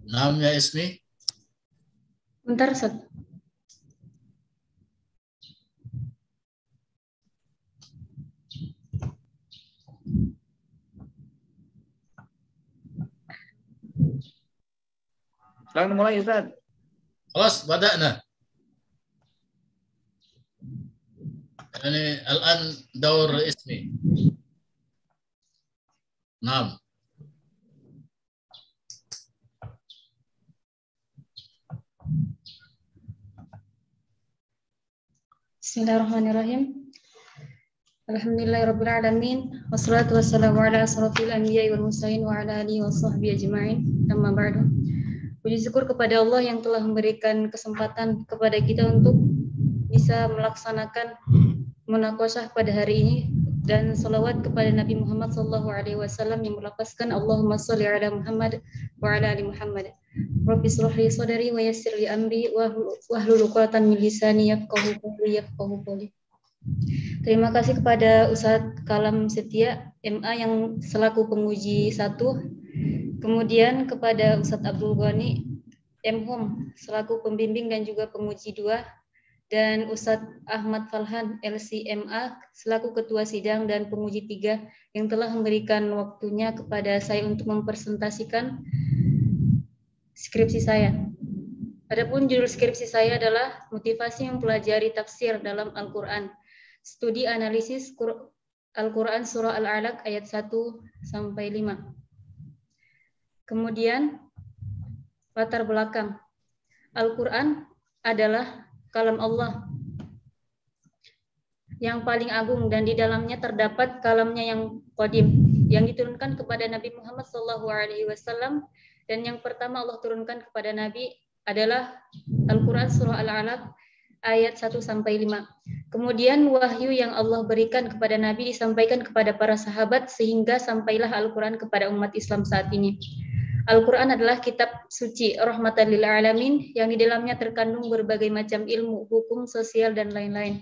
Naam ya Ismi. Bentar, Ustaz. Silakan mulai Ustaz. خلاص بدأنا. يعني الآن دور اسمي. نعم. Bismillahirrahmanirrahim. Alhamdulillahirabbil alamin. Wassalatu wassalamu ala asrofil anbiya'i wal mursalin wa ala alihi washabbihi ajma'in. Amma ba'du. Puji syukur kepada Allah yang telah memberikan kesempatan kepada kita untuk bisa melaksanakan munaqasyah pada hari ini, dan salawat kepada Nabi Muhammad SAW yang melafazkan Allahumma sholli ala Muhammad wa ala ali Muhammad. Rabbi shrah li sadri wa yassir li amri wahlul 'uqdatam min lisani yafqahu qawli. Terima kasih kepada Ustadz Kalam Setia MA yang selaku penguji 1, kemudian kepada Ustadz Abdul Ghani M.Hum selaku pembimbing dan juga penguji 2, dan Ustadz Ahmad Falhan LCMA selaku ketua sidang dan penguji 3 yang telah memberikan waktunya kepada saya untuk mempresentasikan skripsi saya. Adapun judul skripsi saya adalah motivasi mempelajari tafsir dalam Al-Quran, studi analisis Al-Quran surah Al-Alaq ayat 1-5. Kemudian latar belakang. Al-Quran adalah kalam Allah yang paling agung, dan di dalamnya terdapat kalamnya yang qadim yang diturunkan kepada Nabi Muhammad SAW, dan yang pertama Allah turunkan kepada Nabi adalah Al-Quran surah Al-Alaq ayat 1-5. Kemudian wahyu yang Allah berikan kepada Nabi disampaikan kepada para sahabat sehingga sampailah Al-Quran kepada umat Islam saat ini. Al-Quran adalah kitab suci rahmatan lil alamin yang di dalamnya terkandung berbagai macam ilmu, hukum, sosial, dan lain-lain,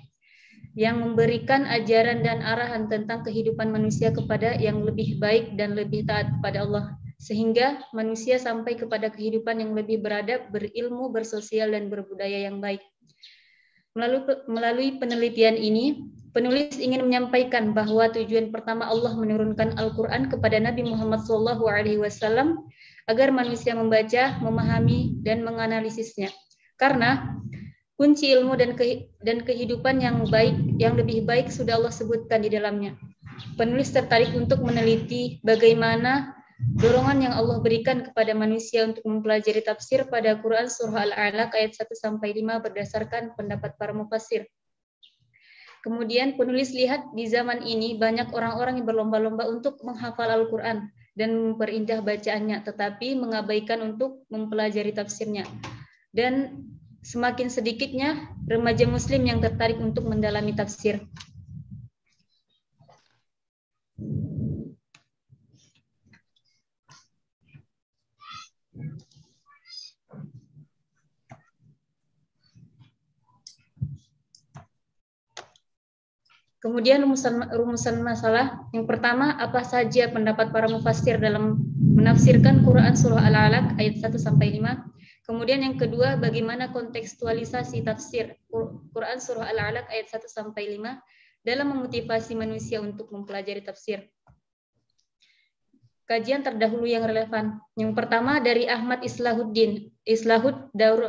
yang memberikan ajaran dan arahan tentang kehidupan manusia kepada yang lebih baik dan lebih taat kepada Allah, sehingga manusia sampai kepada kehidupan yang lebih beradab, berilmu, bersosial, dan berbudaya yang baik. Melalui penelitian ini, penulis ingin menyampaikan bahwa tujuan pertama Allah menurunkan Al-Quran kepada Nabi Muhammad SAW agar manusia membaca, memahami, dan menganalisisnya. Karena kunci ilmu dan kehidupan yang baik, yang lebih baik sudah Allah sebutkan di dalamnya. Penulis tertarik untuk meneliti bagaimana dorongan yang Allah berikan kepada manusia untuk mempelajari tafsir pada Quran surah Al-Alaq ayat 1-5 berdasarkan pendapat para mufassir. Kemudian penulis lihat di zaman ini banyak orang-orang yang berlomba-lomba untuk menghafal Al-Quran dan memperindah bacaannya, tetapi mengabaikan untuk mempelajari tafsirnya. Dan semakin sedikitnya remaja muslim yang tertarik untuk mendalami tafsir. Kemudian rumusan masalah. Yang pertama, apa saja pendapat para mufassir dalam menafsirkan Quran surah Al-Alaq ayat 1-5. Kemudian yang kedua, bagaimana kontekstualisasi tafsir Quran surah Al-Alaq ayat 1-5 dalam memotivasi manusia untuk mempelajari tafsir. Kajian terdahulu yang relevan. Yang pertama dari Ahmad Islahud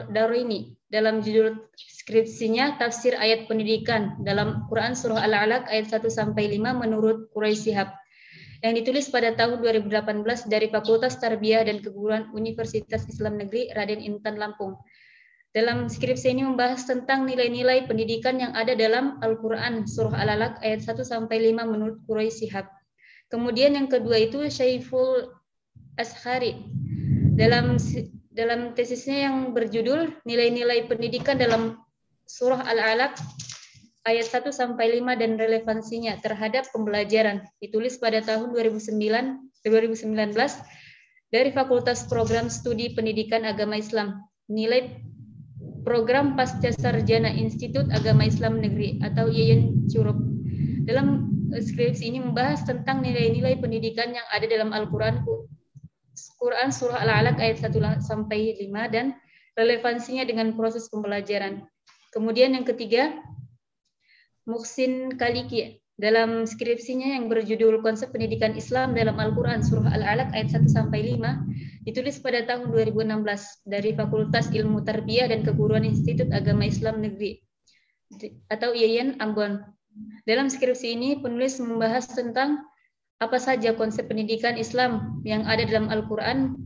Daruini dalam judul skripsinya Tafsir Ayat Pendidikan dalam Quran Surah Al-Alaq ayat 1-5 menurut Quraisy Shihab, yang ditulis pada tahun 2018 dari Fakultas Tarbiyah dan Keguruan Universitas Islam Negeri Raden Intan Lampung. Dalam skripsi ini membahas tentang nilai-nilai pendidikan yang ada dalam Al-Quran Surah Al-Alaq ayat 1-5 menurut Quraisy Shihab. Kemudian yang kedua itu Syaiful Ashari dalam tesisnya yang berjudul Nilai-nilai Pendidikan dalam Surah Al-Alaq ayat 1-5 dan relevansinya terhadap pembelajaran, ditulis pada tahun 2019 dari Fakultas Program Studi Pendidikan Agama Islam, nilai program Pasca Sarjana Institut Agama Islam Negeri atau Yeyen Curup. Dalam skripsi ini membahas tentang nilai-nilai pendidikan yang ada dalam Al-Quran Quran Surah Al-Alaq ayat 1 sampai 5 dan relevansinya dengan proses pembelajaran. Kemudian yang ketiga, Muhsin Kaliki dalam skripsinya yang berjudul Konsep Pendidikan Islam dalam Al-Quran Surah Al-Alaq ayat 1 sampai 5 ditulis pada tahun 2016 dari Fakultas Ilmu Tarbiyah dan Keguruan Institut Agama Islam Negeri atau IAIN Ambon. Dalam skripsi ini penulis membahas tentang apa saja konsep pendidikan Islam yang ada dalam Al-Quran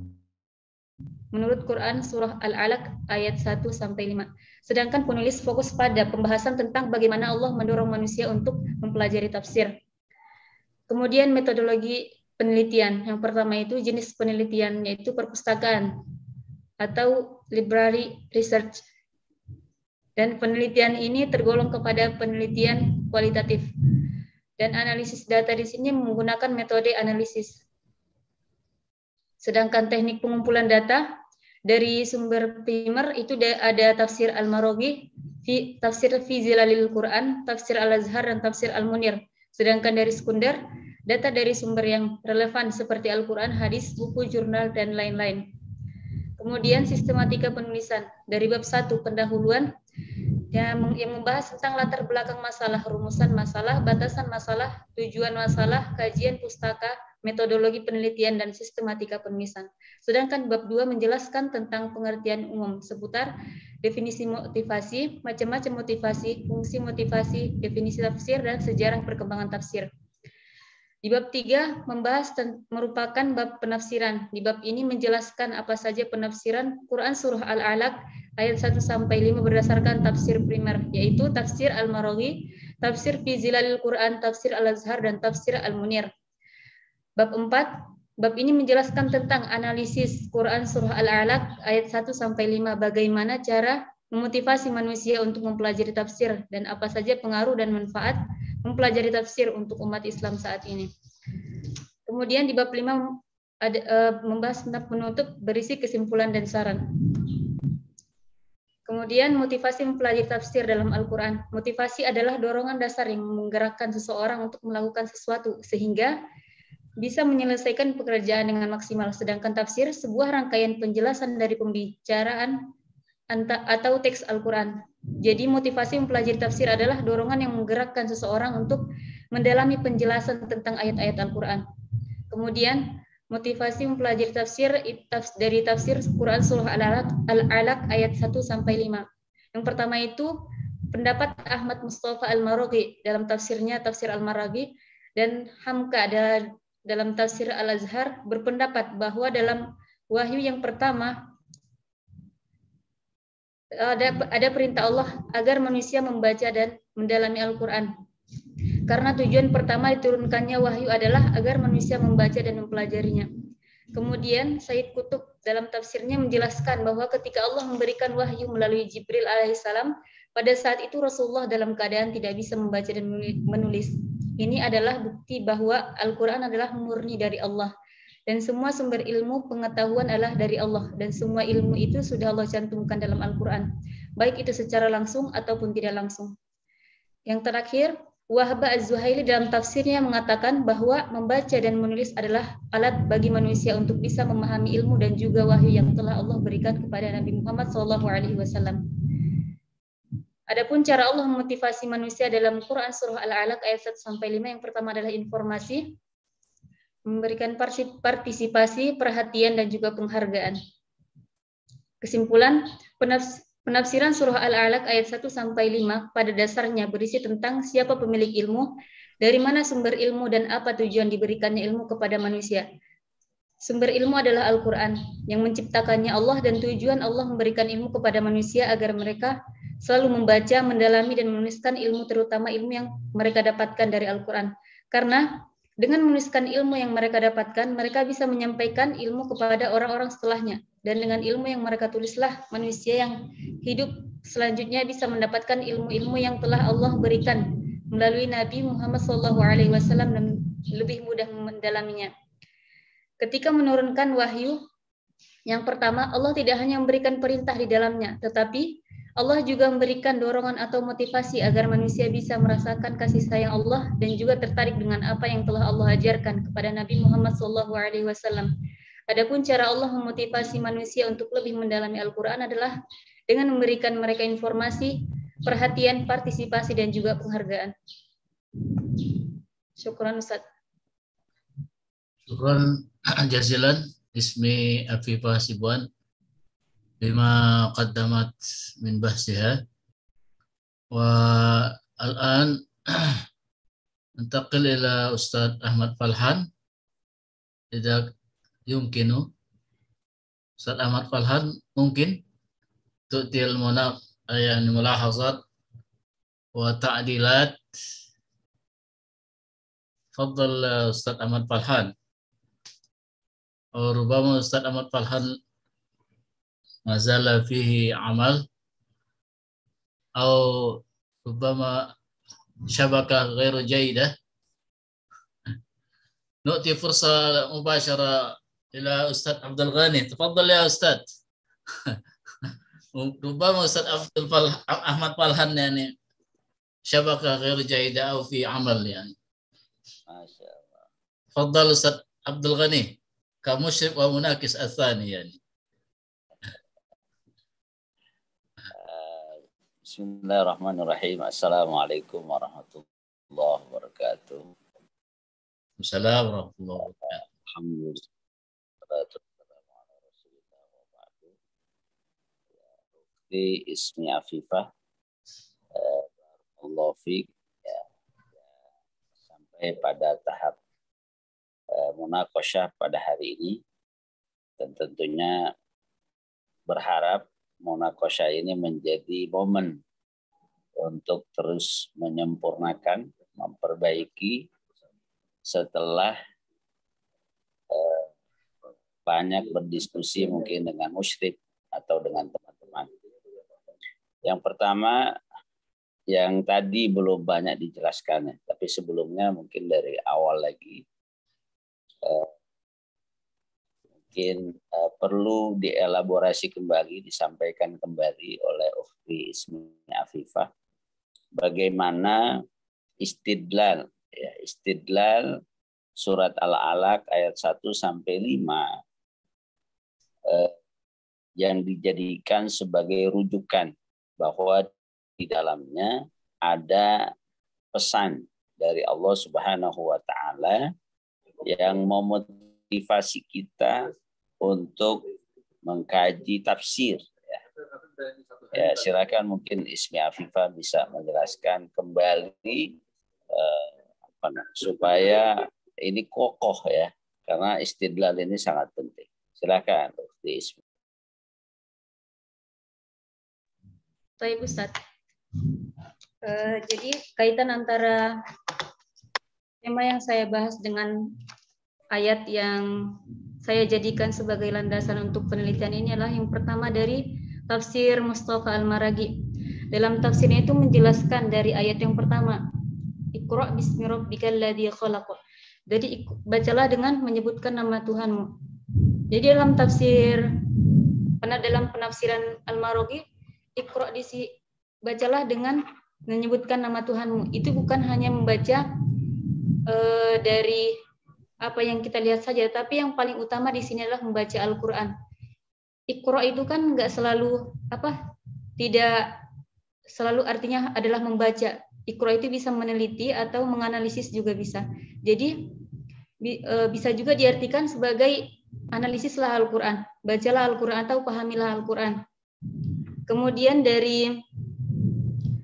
menurut Quran Surah Al-Alaq ayat 1 sampai 5. Sedangkan penulis fokus pada pembahasan tentang bagaimana Allah mendorong manusia untuk mempelajari tafsir. Kemudian metodologi penelitian. Yang pertama itu jenis penelitian yaitu perpustakaan atau library research. Dan penelitian ini tergolong kepada penelitian kualitatif. Dan analisis data di sini menggunakan metode analisis. Sedangkan teknik pengumpulan data dari sumber primer itu ada tafsir Al-Maraghi, tafsir fi Zilalil Quran, tafsir Al-Azhar dan tafsir Al-Munir. Sedangkan dari sekunder, data dari sumber yang relevan seperti Al-Quran, hadis, buku, jurnal dan lain-lain. Kemudian sistematika penulisan dari bab 1 pendahuluan yang membahas tentang latar belakang masalah, rumusan masalah, batasan masalah, tujuan masalah, kajian pustaka, metodologi penelitian dan sistematika penulisan. Sedangkan bab 2 menjelaskan tentang pengertian umum seputar definisi motivasi, macam-macam motivasi, fungsi motivasi, definisi tafsir dan sejarah perkembangan tafsir. Di bab 3 membahas merupakan bab penafsiran. Di bab ini menjelaskan apa saja penafsiran Quran Surah Al-Alaq ayat 1 sampai 5 berdasarkan tafsir primer, yaitu tafsir Al-Maraghi, tafsir fi Zilalil Quran, tafsir Al-Azhar dan tafsir Al-Munir. Bab 4, bab ini menjelaskan tentang analisis Quran Surah Al-Alaq ayat 1 sampai 5, bagaimana cara memotivasi manusia untuk mempelajari tafsir dan apa saja pengaruh dan manfaat mempelajari tafsir untuk umat Islam saat ini. Kemudian di bab 5 ada membahas tentang penutup berisi kesimpulan dan saran. Kemudian motivasi mempelajari tafsir dalam Al-Quran. Motivasi adalah dorongan dasar yang menggerakkan seseorang untuk melakukan sesuatu sehingga bisa menyelesaikan pekerjaan dengan maksimal. Sedangkan tafsir sebuah rangkaian penjelasan dari pembicaraan atau teks Al-Quran. Jadi motivasi mempelajari tafsir adalah dorongan yang menggerakkan seseorang untuk mendalami penjelasan tentang ayat-ayat Al-Quran. Kemudian motivasi mempelajari tafsir dari tafsir Quran Surah Al-Alaq ayat 1 sampai 5. Yang pertama itu pendapat Ahmad Mustafa Al-Maraghi dalam tafsirnya tafsir Al-Maraghi dan Hamka dalam tafsir Al-Azhar berpendapat bahwa dalam wahyu yang pertama ada perintah Allah agar manusia membaca dan mendalami Al-Quran. Karena tujuan pertama diturunkannya wahyu adalah agar manusia membaca dan mempelajarinya. Kemudian Said Qutb dalam tafsirnya menjelaskan bahwa ketika Allah memberikan wahyu melalui Jibril alaihissalam, pada saat itu Rasulullah dalam keadaan tidak bisa membaca dan menulis. Ini adalah bukti bahwa Al-Quran adalah murni dari Allah. Dan semua sumber ilmu pengetahuan adalah dari Allah. Dan semua ilmu itu sudah Allah cantumkan dalam Al-Quran. Baik itu secara langsung ataupun tidak langsung. Yang terakhir, Wahab Az-Zuhaili dalam tafsirnya mengatakan bahwa membaca dan menulis adalah alat bagi manusia untuk bisa memahami ilmu dan juga wahyu yang telah Allah berikan kepada Nabi Muhammad SAW. Adapun cara Allah memotivasi manusia dalam Quran Surah Al-Alaq ayat 1-5 yang pertama adalah informasi, memberikan partisipasi, perhatian, dan juga penghargaan. Kesimpulan, penafsiran surah Al-Alaq ayat 1-5 pada dasarnya berisi tentang siapa pemilik ilmu, dari mana sumber ilmu, dan apa tujuan diberikannya ilmu kepada manusia. Sumber ilmu adalah Al-Quran, yang menciptakannya Allah dan tujuan Allah memberikan ilmu kepada manusia agar mereka selalu membaca, mendalami, dan menuliskan ilmu, terutama ilmu yang mereka dapatkan dari Al-Quran. Karena dengan menuliskan ilmu yang mereka dapatkan, mereka bisa menyampaikan ilmu kepada orang-orang setelahnya. Dan dengan ilmu yang mereka tulislah, manusia yang hidup selanjutnya bisa mendapatkan ilmu-ilmu yang telah Allah berikan melalui Nabi Muhammad SAW dan lebih mudah mendalaminya. Ketika menurunkan wahyu, yang pertama, Allah tidak hanya memberikan perintah di dalamnya, tetapi Allah juga memberikan dorongan atau motivasi agar manusia bisa merasakan kasih sayang Allah dan juga tertarik dengan apa yang telah Allah ajarkan kepada Nabi Muhammad SAW. Adapun cara Allah memotivasi manusia untuk lebih mendalami Al-Quran adalah dengan memberikan mereka informasi, perhatian, partisipasi, dan juga penghargaan. Syukran Ustaz. Syukran jazilan ismi Afifah Sibuan bima qaddamat min bahsiha. Wa al-an nantaqil ila Ustaz Ahmad Falhan. Idza yumkinu Ustaz Ahmad Falhan mungkin tu'til munaq yani mulahazat wa ta'dilat. Tafadhal Ustaz Ahmad Falhan. ربما أستاذ أحمد فالحان ما زال فيه عمل أو ربما شبكة غير جيدة. نؤتي فرصة مباشرة إلى أستاذ عبد الغني. تفضل يا أستاذ. ربما أستاذ أحمد فالحان يعني شبكة غير جيدة أو في عمل يعني. ما شاء الله. تفضل أستاذ عبد الغني كمشرف ومناكس الثاني يعني. Bismillahirrahmanirrahim. Assalamualaikum warahmatullahi wabarakatuh. Assalamualaikum warahmatullahi wabarakatuh. Alhamdulillah. Wassalatu wassalamu ala Rasulillah wa ba'du. Ya, Ukhti ismi Afifah. Allah fiik. Ya, sampai pada tahap munaqasyah pada hari ini, dan tentunya berharap munaqasyah ini menjadi momen untuk terus menyempurnakan, memperbaiki setelah banyak berdiskusi mungkin dengan musyrik atau dengan teman-teman. Yang pertama, yang tadi belum banyak dijelaskan, ya, tapi sebelumnya mungkin dari awal lagi, mungkin perlu dielaborasi kembali, disampaikan kembali oleh Ukhti Ismi Afifah bagaimana istidlal, ya, istidlal surat Al-Alaq ayat 1 sampai 5 yang dijadikan sebagai rujukan bahwa di dalamnya ada pesan dari Allah Subhanahu wa taala yang memotivasi kita untuk mengkaji tafsir. Ya, silakan mungkin Ismi Afifah bisa menjelaskan kembali supaya ini kokoh, ya, karena istidlal ini sangat penting. Silakan Ismi. Baik Ustaz. Jadi kaitan antara tema yang saya bahas dengan ayat yang saya jadikan sebagai landasan untuk penelitian ini adalah yang pertama dari tafsir Mustafa Al-Maraghi. Dalam tafsirnya itu menjelaskan dari ayat yang pertama, Iqra' bismi rabbikal ladzi khalaq. Jadi bacalah dengan menyebutkan nama Tuhanmu. Jadi dalam penafsiran Al-Maraghi, Iqra' bacalah dengan menyebutkan nama Tuhanmu. Itu bukan hanya membaca dari apa yang kita lihat saja, tapi yang paling utama di sini adalah membaca Al-Quran. Iqra' itu kan nggak selalu tidak selalu artinya adalah membaca. Iqra' itu bisa meneliti atau menganalisis juga bisa. Jadi bisa juga diartikan sebagai analisislah Al-Quran, bacalah Al-Quran atau pahamilah Al-Quran. Kemudian dari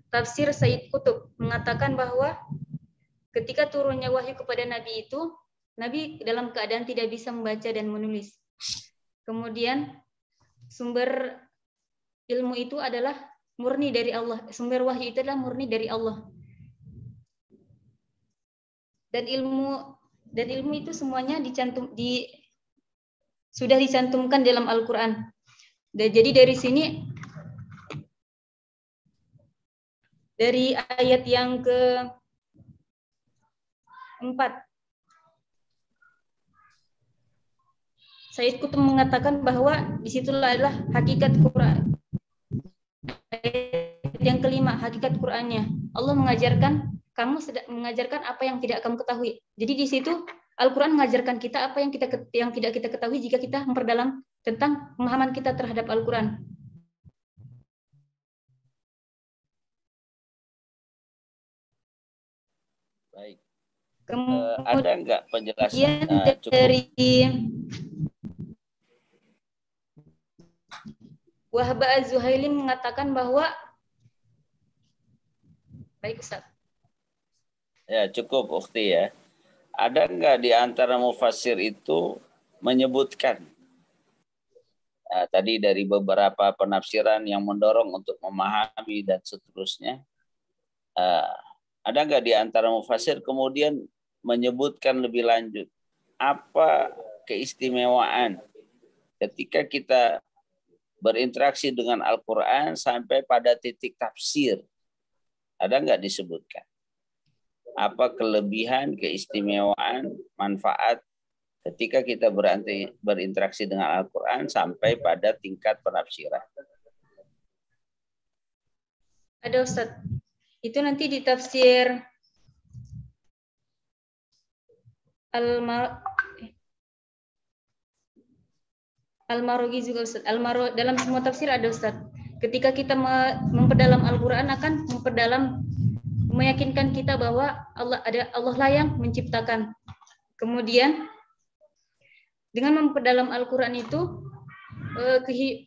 tafsir Sayyid Qutb mengatakan bahwa ketika turunnya wahyu kepada Nabi itu, Nabi dalam keadaan tidak bisa membaca dan menulis. Kemudian sumber ilmu itu adalah murni dari Allah. Sumber wahyu itu adalah murni dari Allah. Dan ilmu itu semuanya sudah dicantumkan dalam Al-Quran. Jadi dari sini, dari ayat yang ke-4, Sayyid Qutb mengatakan bahwa disitulah adalah hakikat Quran. Ayat yang kelima, hakikat Qurannya. Allah mengajarkan, kamu mengajarkan apa yang tidak kamu ketahui. Jadi di situ Al-Quran mengajarkan kita apa yang tidak kita ketahui jika kita memperdalam tentang pemahaman kita terhadap Al-Quran. Baik. Kemudian Ada nggak penjelasan? Cukup. dari Wahab Az-Zuhaili mengatakan bahwa baik Ustaz. Ya, cukup Ukhti ya. Ada nggak di antara mufassir itu menyebutkan tadi dari beberapa penafsiran yang mendorong untuk memahami dan seterusnya, ada nggak di antara mufassir kemudian menyebutkan lebih lanjut apa keistimewaan ketika kita berinteraksi dengan Al-Quran sampai pada titik tafsir? Ada nggak disebutkan? Apa kelebihan, keistimewaan, manfaat ketika kita berinteraksi dengan Al-Quran sampai pada tingkat penafsiran? Ada Ustaz. Itu nanti di tafsir Al-Marogi juga Ustaz. Dalam semua tafsir ada Ustaz. Ketika kita memperdalam Al-Quran akan meyakinkan kita bahwa Allah lah yang menciptakan. Kemudian dengan memperdalam Al-Quran itu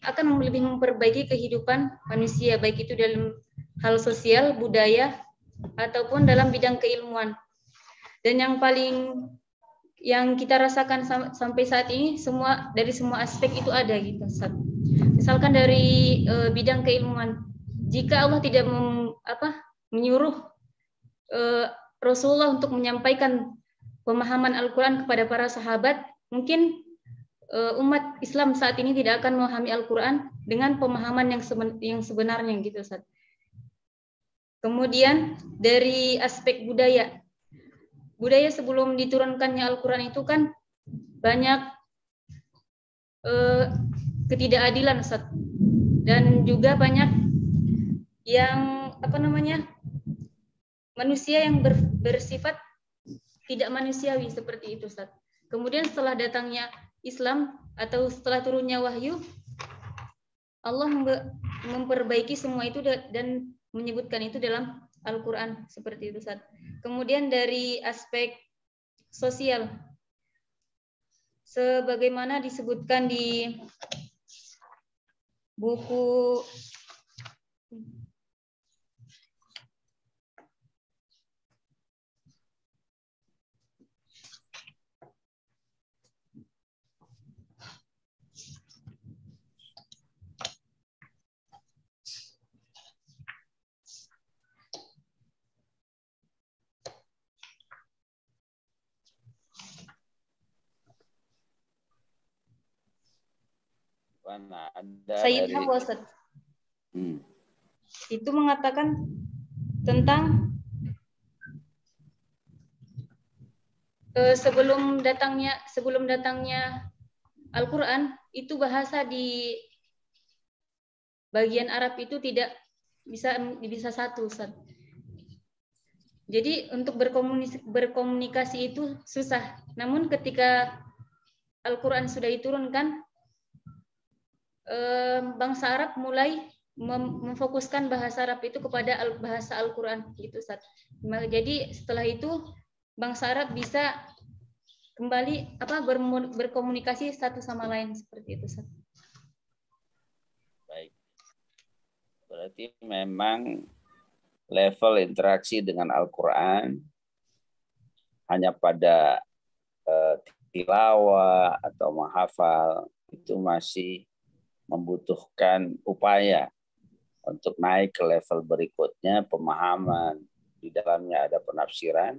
akan lebih memperbaiki kehidupan manusia, baik itu dalam hal sosial, budaya, ataupun dalam bidang keilmuan. Dan yang kita rasakan sampai saat ini dari semua aspek itu ada gitu. Misalkan dari bidang keilmuan, jika Allah tidak menyuruh Rasulullah untuk menyampaikan pemahaman Al-Quran kepada para sahabat, mungkin umat Islam saat ini tidak akan memahami Al-Quran dengan pemahaman yang sebenarnya gitu Ustaz. Kemudian dari aspek budaya sebelum diturunkannya Al-Quran itu kan banyak ketidakadilan Ustaz. Dan juga banyak yang manusia yang bersifat tidak manusiawi seperti itu Ustaz. Kemudian setelah datangnya Islam atau setelah turunnya wahyu, Allah memperbaiki semua itu dan menyebutkan itu dalam Al-Quran seperti itu Ustaz. Kemudian dari aspek sosial, sebagaimana disebutkan di buku Sayyid Hawa Ustaz. Itu mengatakan tentang sebelum datangnya Al-Quran, itu bahasa di bagian Arab itu tidak bisa satu Ustaz. Jadi untuk berkomunikasi itu susah. Namun ketika Al-Quran sudah diturunkan, bangsa Arab mulai memfokuskan bahasa Arab itu kepada bahasa Al-Quran gitu Ustaz. Jadi setelah itu bangsa Arab bisa kembali berkomunikasi satu sama lain seperti itu Ustaz. Baik. Berarti memang level interaksi dengan Al-Quran hanya pada tilawah atau menghafal itu masih membutuhkan upaya untuk naik ke level berikutnya, pemahaman, di dalamnya ada penafsiran.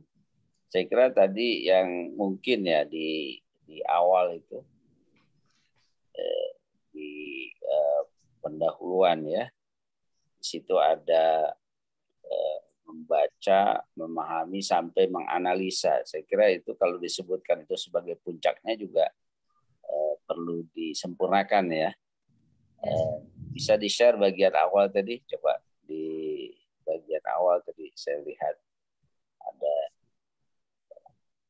Saya kira tadi yang mungkin ya di awal itu, di pendahuluan ya, di situ ada membaca, memahami, sampai menganalisa. Saya kira itu kalau disebutkan itu sebagai puncaknya juga perlu disempurnakan ya. Bisa di-share bagian awal tadi, coba di bagian awal tadi saya lihat ada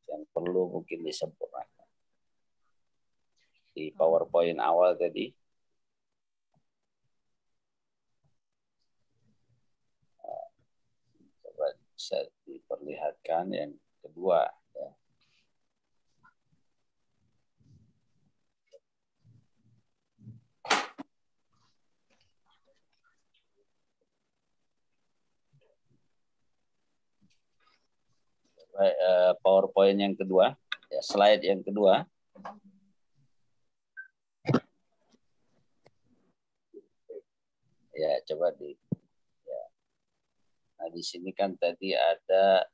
yang perlu mungkin disempurnakan. Di PowerPoint awal tadi, coba bisa diperlihatkan yang kedua. Ya. PowerPoint yang kedua, ya, slide yang kedua. Ya, coba di. Ya. Nah, di sini kan tadi ada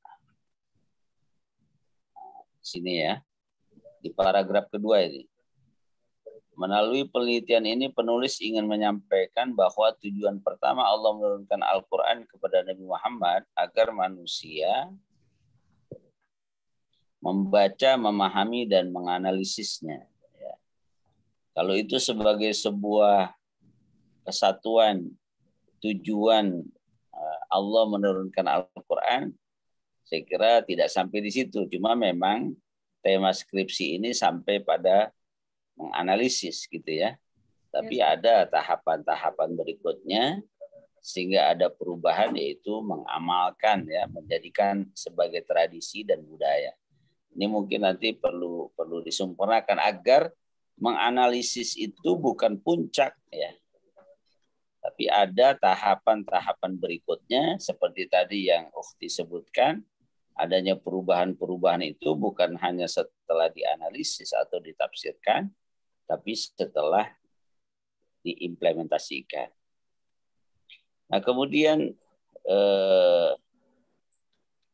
sini ya, di paragraf kedua ini. Melalui penelitian ini penulis ingin menyampaikan bahwa tujuan pertama Allah menurunkan Al-Quran kepada Nabi Muhammad agar manusia membaca, memahami, dan menganalisisnya. Ya. Kalau itu sebagai sebuah kesatuan, tujuan Allah menurunkan Al-Quran, saya kira tidak sampai di situ. Cuma memang tema skripsi ini sampai pada menganalisis gitu ya. Tapi ada tahapan-tahapan berikutnya sehingga ada perubahan, yaitu mengamalkan ya, menjadikan sebagai tradisi dan budaya. Ini mungkin nanti perlu disempurnakan agar menganalisis itu bukan puncak ya. Tapi ada tahapan-tahapan berikutnya seperti tadi yang Ukhti sebutkan, adanya perubahan-perubahan itu bukan hanya setelah dianalisis atau ditafsirkan, tapi setelah diimplementasikan. Nah, kemudian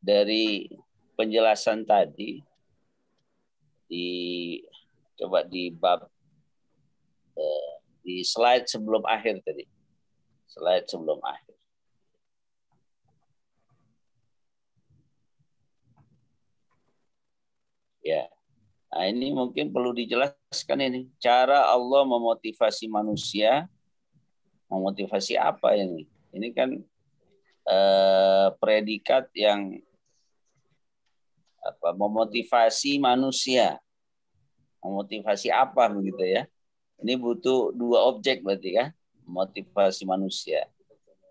dari penjelasan tadi, coba di bab di slide sebelum akhir tadi. Slide sebelum akhir. Ya. Nah, ini mungkin perlu dijelaskan ini. Cara Allah memotivasi manusia. Memotivasi apa ini? Ini kan predikat yang memotivasi manusia. Memotivasi apa begitu ya? Ini butuh dua objek berarti kan? Motivasi manusia.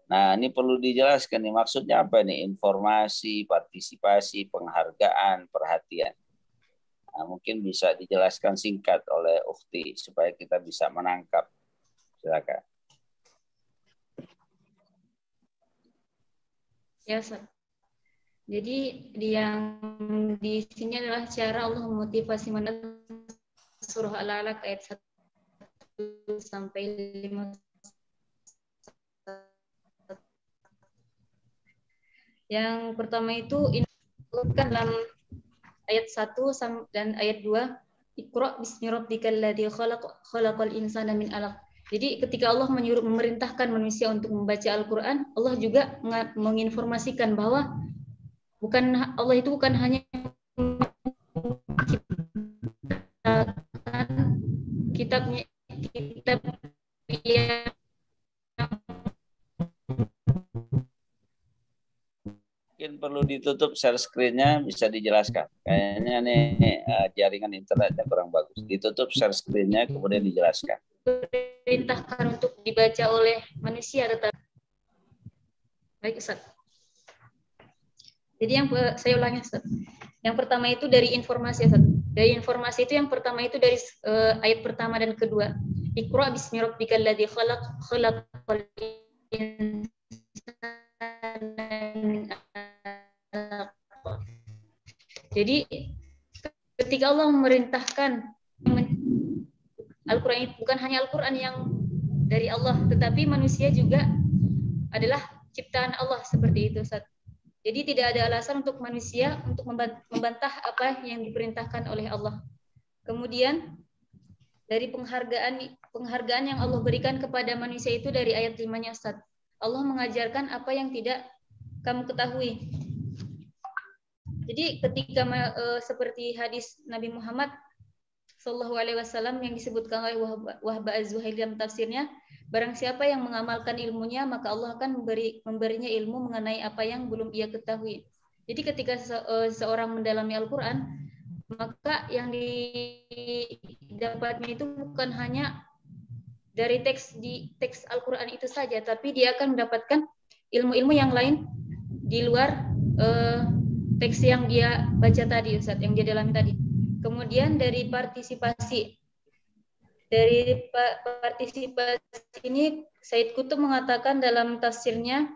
Nah, ini perlu dijelaskan nih maksudnya apa nih? Informasi, partisipasi, penghargaan, perhatian. Nah, mungkin bisa dijelaskan singkat oleh Ukhti supaya kita bisa menangkap. Silakan. Ya, Ustaz. Jadi yang di sini adalah cara Allah memotivasi manusia, surah Al-Alaq ayat 1 sampai 5. Yang pertama itu dalam ayat 1 dan ayat 2, Iqra bismi rabbikal ladzi khalaqal insana min 'alaq. Jadi ketika Allah memerintahkan manusia untuk membaca Al-Qur'an, Allah juga menginformasikan bahwa Allah itu bukan hanya kitab yang mungkin perlu ditutup share screen-nya, bisa dijelaskan. Kayaknya nih jaringan internetnya kurang bagus. Ditutup share screen-nya kemudian dijelaskan. Perintahkan untuk dibaca oleh manusia tetap. Baik, Ustaz. Jadi saya ulangi, Ustaz. Yang pertama itu dari informasi, Ustaz. Dari informasi itu yang pertama itu dari ayat pertama dan kedua. Iqra bismi rabbikal ladzi khalaqal insana. Jadi ketika Allah memerintahkan Al-Quran itu bukan hanya Al-Quran yang dari Allah, tetapi manusia juga adalah ciptaan Allah seperti itu, Ustaz. Jadi tidak ada alasan untuk manusia untuk membantah apa yang diperintahkan oleh Allah. Kemudian dari penghargaan yang Allah berikan kepada manusia itu dari ayat 5-nya, Ustaz. Allah mengajarkan apa yang tidak kamu ketahui. Jadi ketika seperti hadis Nabi Muhammad Sallallahu Alaihi Wasallam yang disebutkan oleh Wahb Az-Zuhaili dalam tafsirnya, barang siapa yang mengamalkan ilmunya maka Allah akan memberinya ilmu mengenai apa yang belum ia ketahui. Jadi ketika seorang mendalami Al-Quran, maka yang didapatnya itu bukan hanya dari teks Al-Quran itu saja, tapi dia akan mendapatkan ilmu-ilmu yang lain di luar teks yang dia baca tadi, Ustaz, yang dia dalami tadi. Kemudian dari partisipasi ini, Said Qutb mengatakan dalam tafsirnya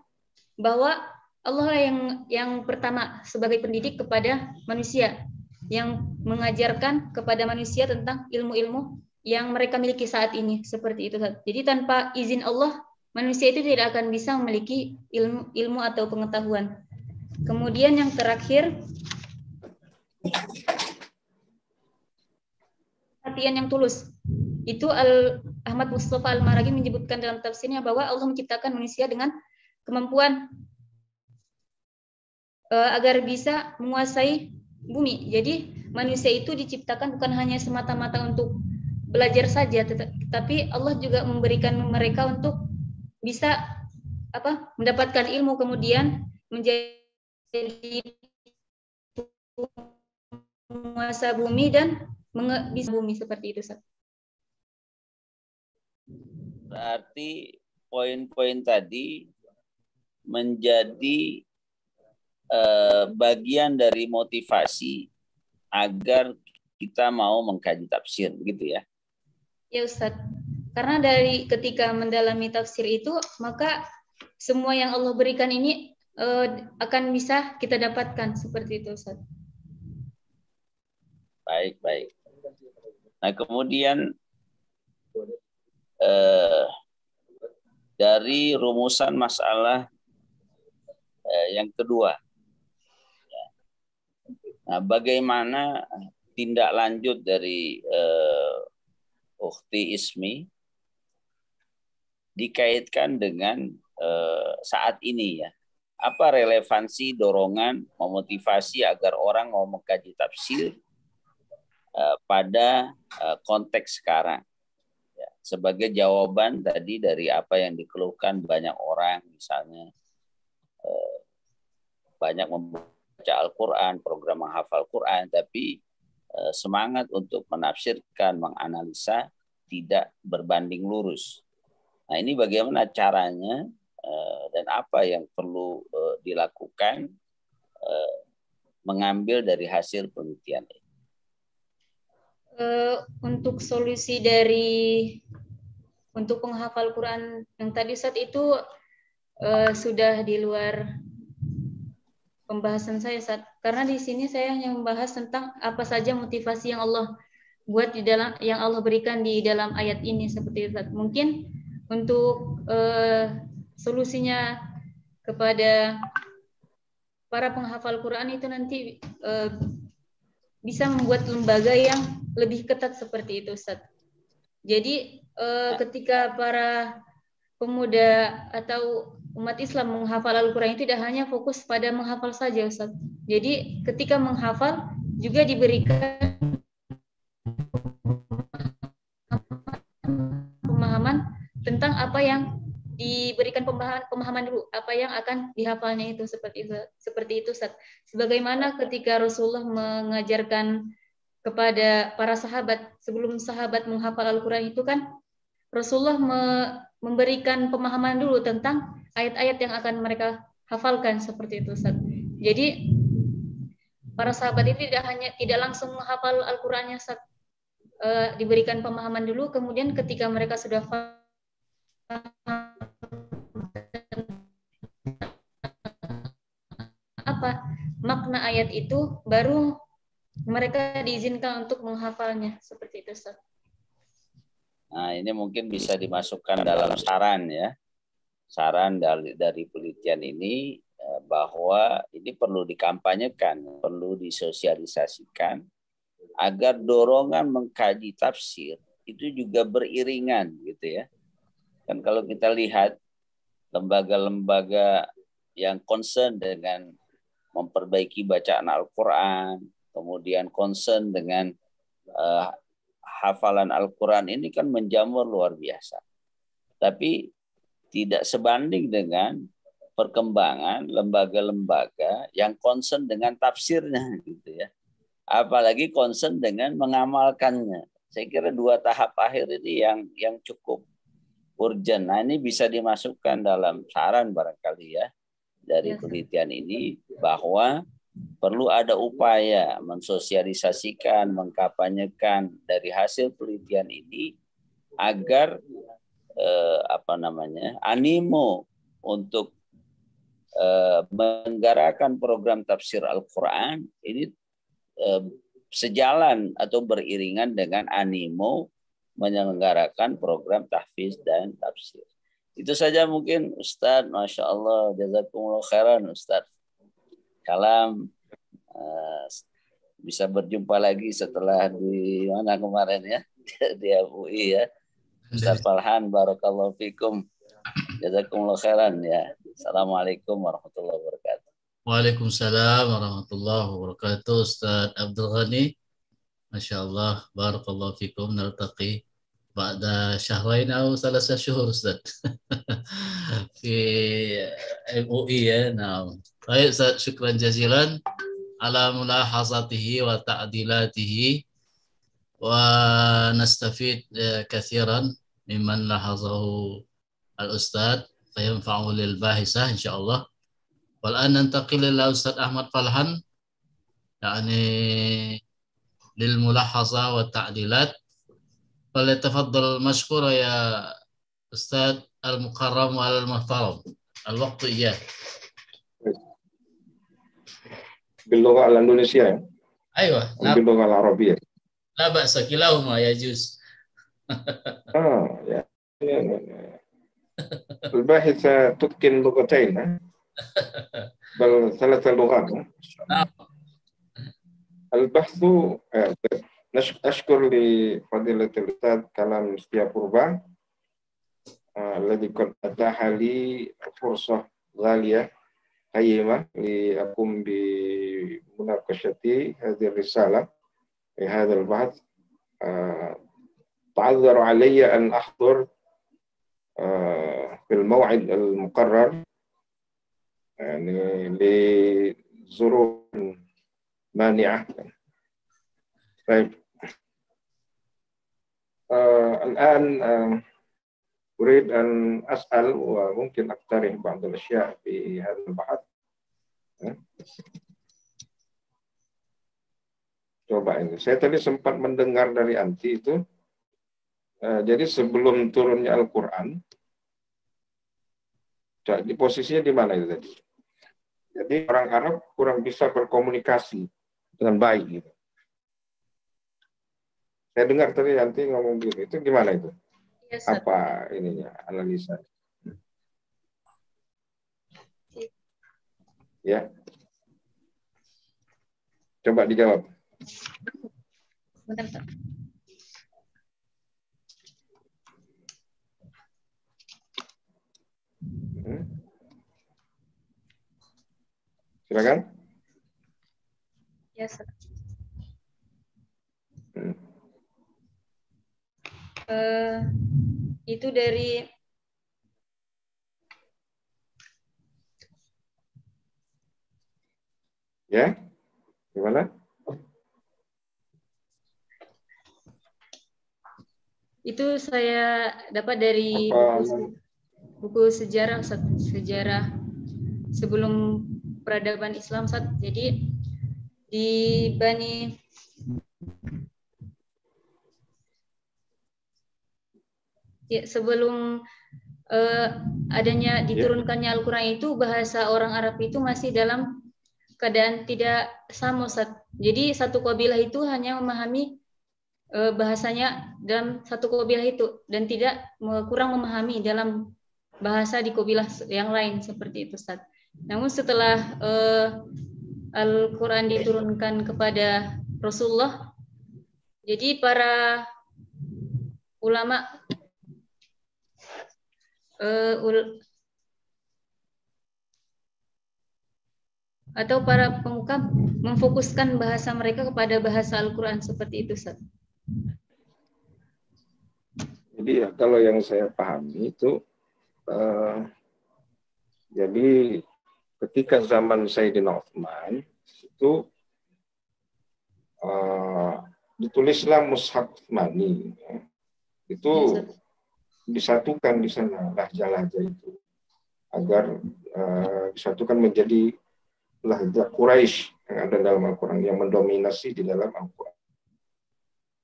bahwa Allah lah yang pertama sebagai pendidik kepada manusia, yang mengajarkan kepada manusia tentang ilmu-ilmu yang mereka miliki saat ini, seperti itu. Jadi tanpa izin Allah, manusia itu tidak akan bisa memiliki ilmu atau pengetahuan. Kemudian yang terakhir, perhatian yang tulus. Itu Ahmad Mustafa Al-Maraghi menyebutkan dalam tafsirnya bahwa Allah menciptakan manusia dengan kemampuan agar bisa menguasai bumi. Jadi manusia itu diciptakan bukan hanya semata-mata untuk belajar saja, tetapi Allah juga memberikan mereka untuk bisa mendapatkan ilmu, kemudian menjadi penguasa bumi dan bisa bumi, seperti itu. Berarti poin-poin tadi menjadi bagian dari motivasi agar kita mau mengkaji tafsir, begitu ya? Ya Ustaz, karena dari ketika mendalami tafsir itu, maka semua yang Allah berikan ini akan bisa kita dapatkan, seperti itu Ustaz. Baik. Nah kemudian dari rumusan masalah yang kedua, nah bagaimana tindak lanjut dari Ukhti Ismi dikaitkan dengan saat ini ya. Apa relevansi, dorongan, memotivasi agar orang mau mengkaji tafsir pada konteks sekarang. Ya, sebagai jawaban tadi dari apa yang dikeluhkan banyak orang, misalnya banyak membaca Al-Quran, program menghafal Quran, tapi semangat untuk menafsirkan, menganalisa tidak berbanding lurus. Nah ini bagaimana caranya dan apa yang perlu dilakukan mengambil dari hasil penelitian ini? Untuk solusi untuk penghafal Quran yang tadi saat itu sudah di luar pembahasan saya, Ustaz. Karena di sini saya hanya membahas tentang apa saja motivasi yang Allah buat yang Allah berikan di dalam ayat ini, seperti itu, Ustaz. Mungkin untuk solusinya kepada para penghafal Quran itu nanti bisa membuat lembaga yang lebih ketat, seperti itu, Ustaz. Jadi ketika para pemuda atau umat Islam menghafal Al-Quran itu tidak hanya fokus pada menghafal saja, Ustaz. Jadi ketika menghafal juga diberikan pemahaman tentang apa yang diberikan pemahaman dulu, apa yang akan dihafalnya itu, seperti itu, Ustaz. Sebagaimana ketika Rasulullah mengajarkan kepada para sahabat, sebelum sahabat menghafal Al-Quran itu kan Rasulullah memberikan pemahaman dulu tentang ayat-ayat yang akan mereka hafalkan, seperti itu, Ustaz. Jadi para sahabat itu tidak langsung menghafal Al-Qur'annya, Ustaz. Diberikan pemahaman dulu, kemudian ketika mereka sudah apa makna ayat itu, baru mereka diizinkan untuk menghafalnya, seperti itu, Ustaz. Nah, ini mungkin bisa dimasukkan dalam saran ya. Saran dari penelitian ini bahwa ini perlu dikampanyekan, perlu disosialisasikan agar dorongan mengkaji tafsir itu juga beriringan gitu ya. Kan kalau kita lihat lembaga-lembaga yang concern dengan memperbaiki bacaan Al-Quran, kemudian concern dengan hafalan Al-Quran ini kan menjamur luar biasa. Tapi tidak sebanding dengan perkembangan lembaga-lembaga yang concern dengan tafsirnya gitu ya. apalagi concern dengan mengamalkannya. Saya kira 2 tahap akhir ini yang cukup urgent. Nah, ini bisa dimasukkan dalam saran barangkali ya dari penelitian ini, bahwa perlu ada upaya mensosialisasikan, mengkampanyekan dari hasil penelitian ini agar animo untuk menggarakan program tafsir Al-Quran ini sejalan atau beriringan dengan animo menyelenggarakan program tahfiz dan tafsir. Itu saja mungkin Ustadz. Masya Allah, jazakumullah khairan Ustadz. Kalam, bisa berjumpa lagi setelah di mana kemarin ya, di FUI ya. Ustadz Falhan, barakallahu fikum, jazakumullah khairan ya. Assalamualaikum warahmatullahi wabarakatuh. Waalaikumsalam warahmatullahi wabarakatuh. Ustaz Abdul Ghani, Masya Allah, barakallahu fikum, naltaqi ba'da syahrain atau 3 syuhur Ustaz. Fi MUI ya. Nah, baik Ustaz, syukran jazilan ala mulahazatihi wa ta'dilatihi wa nastafid kathiran mimman lahazahu al-Ustaz fayanfa'u lil bahisah insyaallah. والآن ننتقل إلى أستاذ أحمد فالحان يعني للملاحظة والتعديلات. فليتفضل مشكورا يا أستاذ المكرم والمحترم، الوقت إياه. باللغة الإندونيسية أيوة، باللغة العربية. لا بأس، كلاهما يجوز. الباحثة تتقن لغتين بل 3 لغات. البحث أشكر لفضيلة الأستاذ كلام Setiapurba الذي قد أتاح لي فرصة غالية قيمة لأقوم بمناقشة هذه الرسالة في هذا البحث. تعذر علي أن أحضر في الموعد المقرر يعني لظروف مانعة. طيب الآن أريد أن أسأل وممكن أقترح بعض الأشياء في هذا البحث. Coba ini, saya tadi sempat mendengar dari Anti itu, jadi sebelum turunnya Al-Quran, di posisinya di mana itu tadi? Jadi orang Arab kurang bisa berkomunikasi dengan baik gitu. Saya dengar tadi nanti ngomong gitu. Itu gimana itu? Yes, apa ininya analisa? Ya. Coba dijawab. Bentar. Silakan. Yes. Itu dari ya, gimana? Itu saya dapat dari buku sejarah sebelum peradaban Islam. Jadi di sebelum adanya diturunkannya Al-Quran itu, bahasa orang Arab itu masih dalam keadaan tidak sama. Jadi satu kabilah itu hanya memahami bahasanya dalam satu kabilah itu dan tidak kurang memahami dalam bahasa di kabilah yang lain seperti itu, Ustaz. Namun setelah Al-Quran diturunkan kepada Rasulullah, jadi para ulama atau para pemuka memfokuskan bahasa mereka kepada bahasa Al-Quran seperti itu, Ustaz. Jadi ya, kalau yang saya pahami itu, jadi ketika zaman Sayyidina Utsman itu ditulislah Mushaf Utsmani. Itu Ya, Ustaz. disatukan di sana lahjah-lahjah itu agar disatukan menjadi lahjah Quraisy yang ada dalam Al-Quran, yang mendominasi di dalam Al-Quran.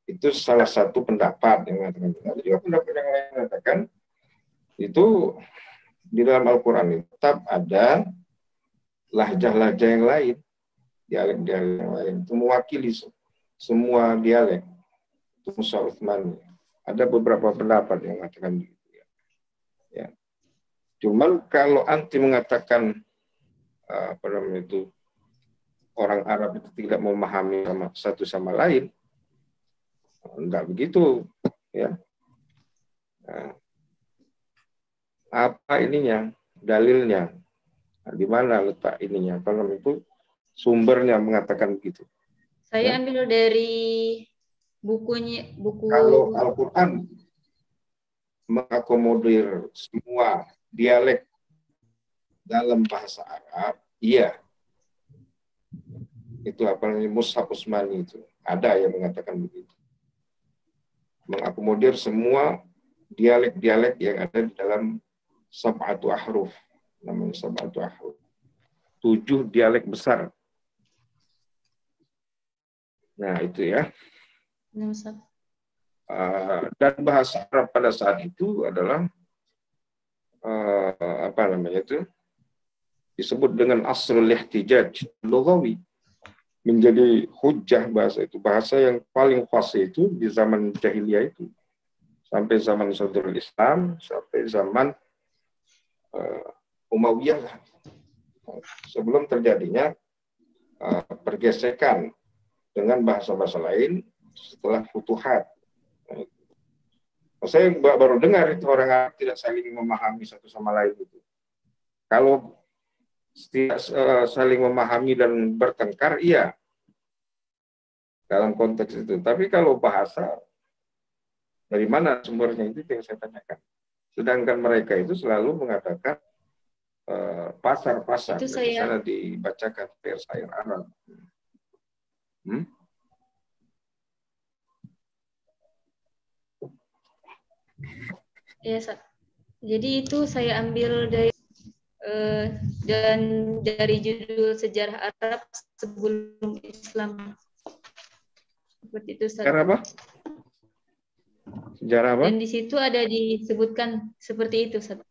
Itu salah satu pendapat yang mengatakan. Ada juga pendapat yang lain mengatakan itu di dalam Al-Quran tetap ada lahjah-lahjah yang lain, dialek-dialek yang lain, itu mewakili semua dialek. Itu Mushaf Utsmani. Ada beberapa pendapat yang mengatakan begitu. Ya. Cuman kalau anti mengatakan apa namanya itu, orang Arab itu tidak memahami satu sama lain, enggak begitu, ya. Nah, apa ininya, dalilnya, nah, di mana letak ininya? Kalau itu sumbernya mengatakan begitu. Saya Ya. ambil dari buku Kalau Al-Quran mengakomodir semua dialek dalam bahasa Arab, iya. Itu apa namanya, Mushaf Utsmani itu. Ada yang mengatakan begitu. Mengakomodir semua dialek-dialek yang ada di dalam sab'atu ahruf. Namanya sab'atu ahruf. 7 dialek besar. Nah, itu ya. Dan bahasa Arab pada saat itu adalah apa namanya itu, disebut dengan asrul ihtijaj lughawi, menjadi hujjah bahasa itu, bahasa yang paling fasih itu di zaman jahiliyah itu, sampai zaman Sadrul Islam, sampai zaman Umayyah, sebelum terjadinya pergesekan dengan bahasa-bahasa lain setelah Futuhat. Saya baru dengar itu orang Arab tidak saling memahami satu sama lain itu. Kalau tidak saling memahami dan bertengkar, iya, dalam konteks itu. Tapi kalau bahasa, dari mana sumbernya itu yang saya tanyakan. Sedangkan mereka itu selalu mengatakan pasar-pasar, itu di sana saya dibacakan syair Arab. ya, Ustaz. Jadi itu saya ambil dari dan dari judul Sejarah Arab Sebelum Islam. Seperti itu, Ustaz. Sejarah apa? Sejarah apa? Dan di situ ada disebutkan seperti itu, Ustaz.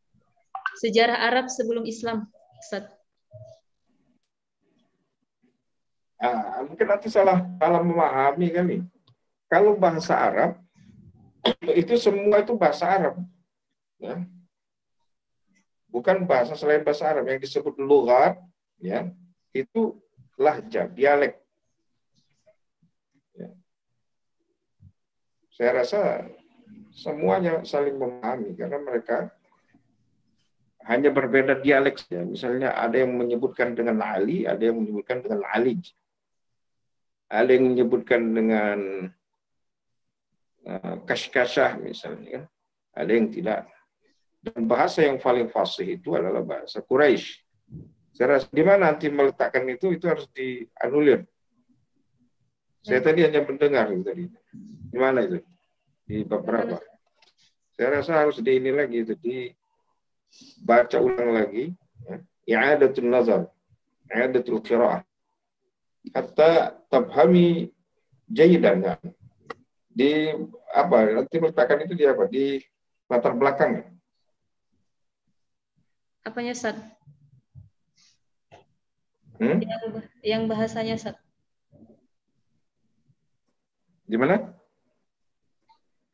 Sejarah Arab sebelum Islam, Ustaz. Mungkin nanti salah memahami kali. Kalau bahasa Arab itu semua itu bahasa Arab, ya. Bukan bahasa selain bahasa Arab yang disebut lughat, ya, itu lahjah, dialek. Ya. Saya rasa semuanya saling memahami karena mereka hanya berbeda dialek saja. Misalnya ada yang menyebutkan dengan Ali, ada yang menyebutkan dengan Alij. Ada yang menyebutkan dengan kashkashah misalnya, ada yang tidak. Dan bahasa yang paling fasih itu adalah bahasa Quraisy. Saya rasa di mana nanti meletakkan itu harus dianulir. Saya tadi hanya mendengar itu tadi. Di mana itu? Di beberapa. Saya rasa harus di ini lagi itu, dibaca ulang lagi, ya. I'adatul nazar, i'adatul qiraah. Hatta tabhami jayidan, ya. Di apa? Nanti meletakkan itu di apa? Di latar belakang. Apanya, Ustaz? Yang bahasanya, Ustaz. Di mana?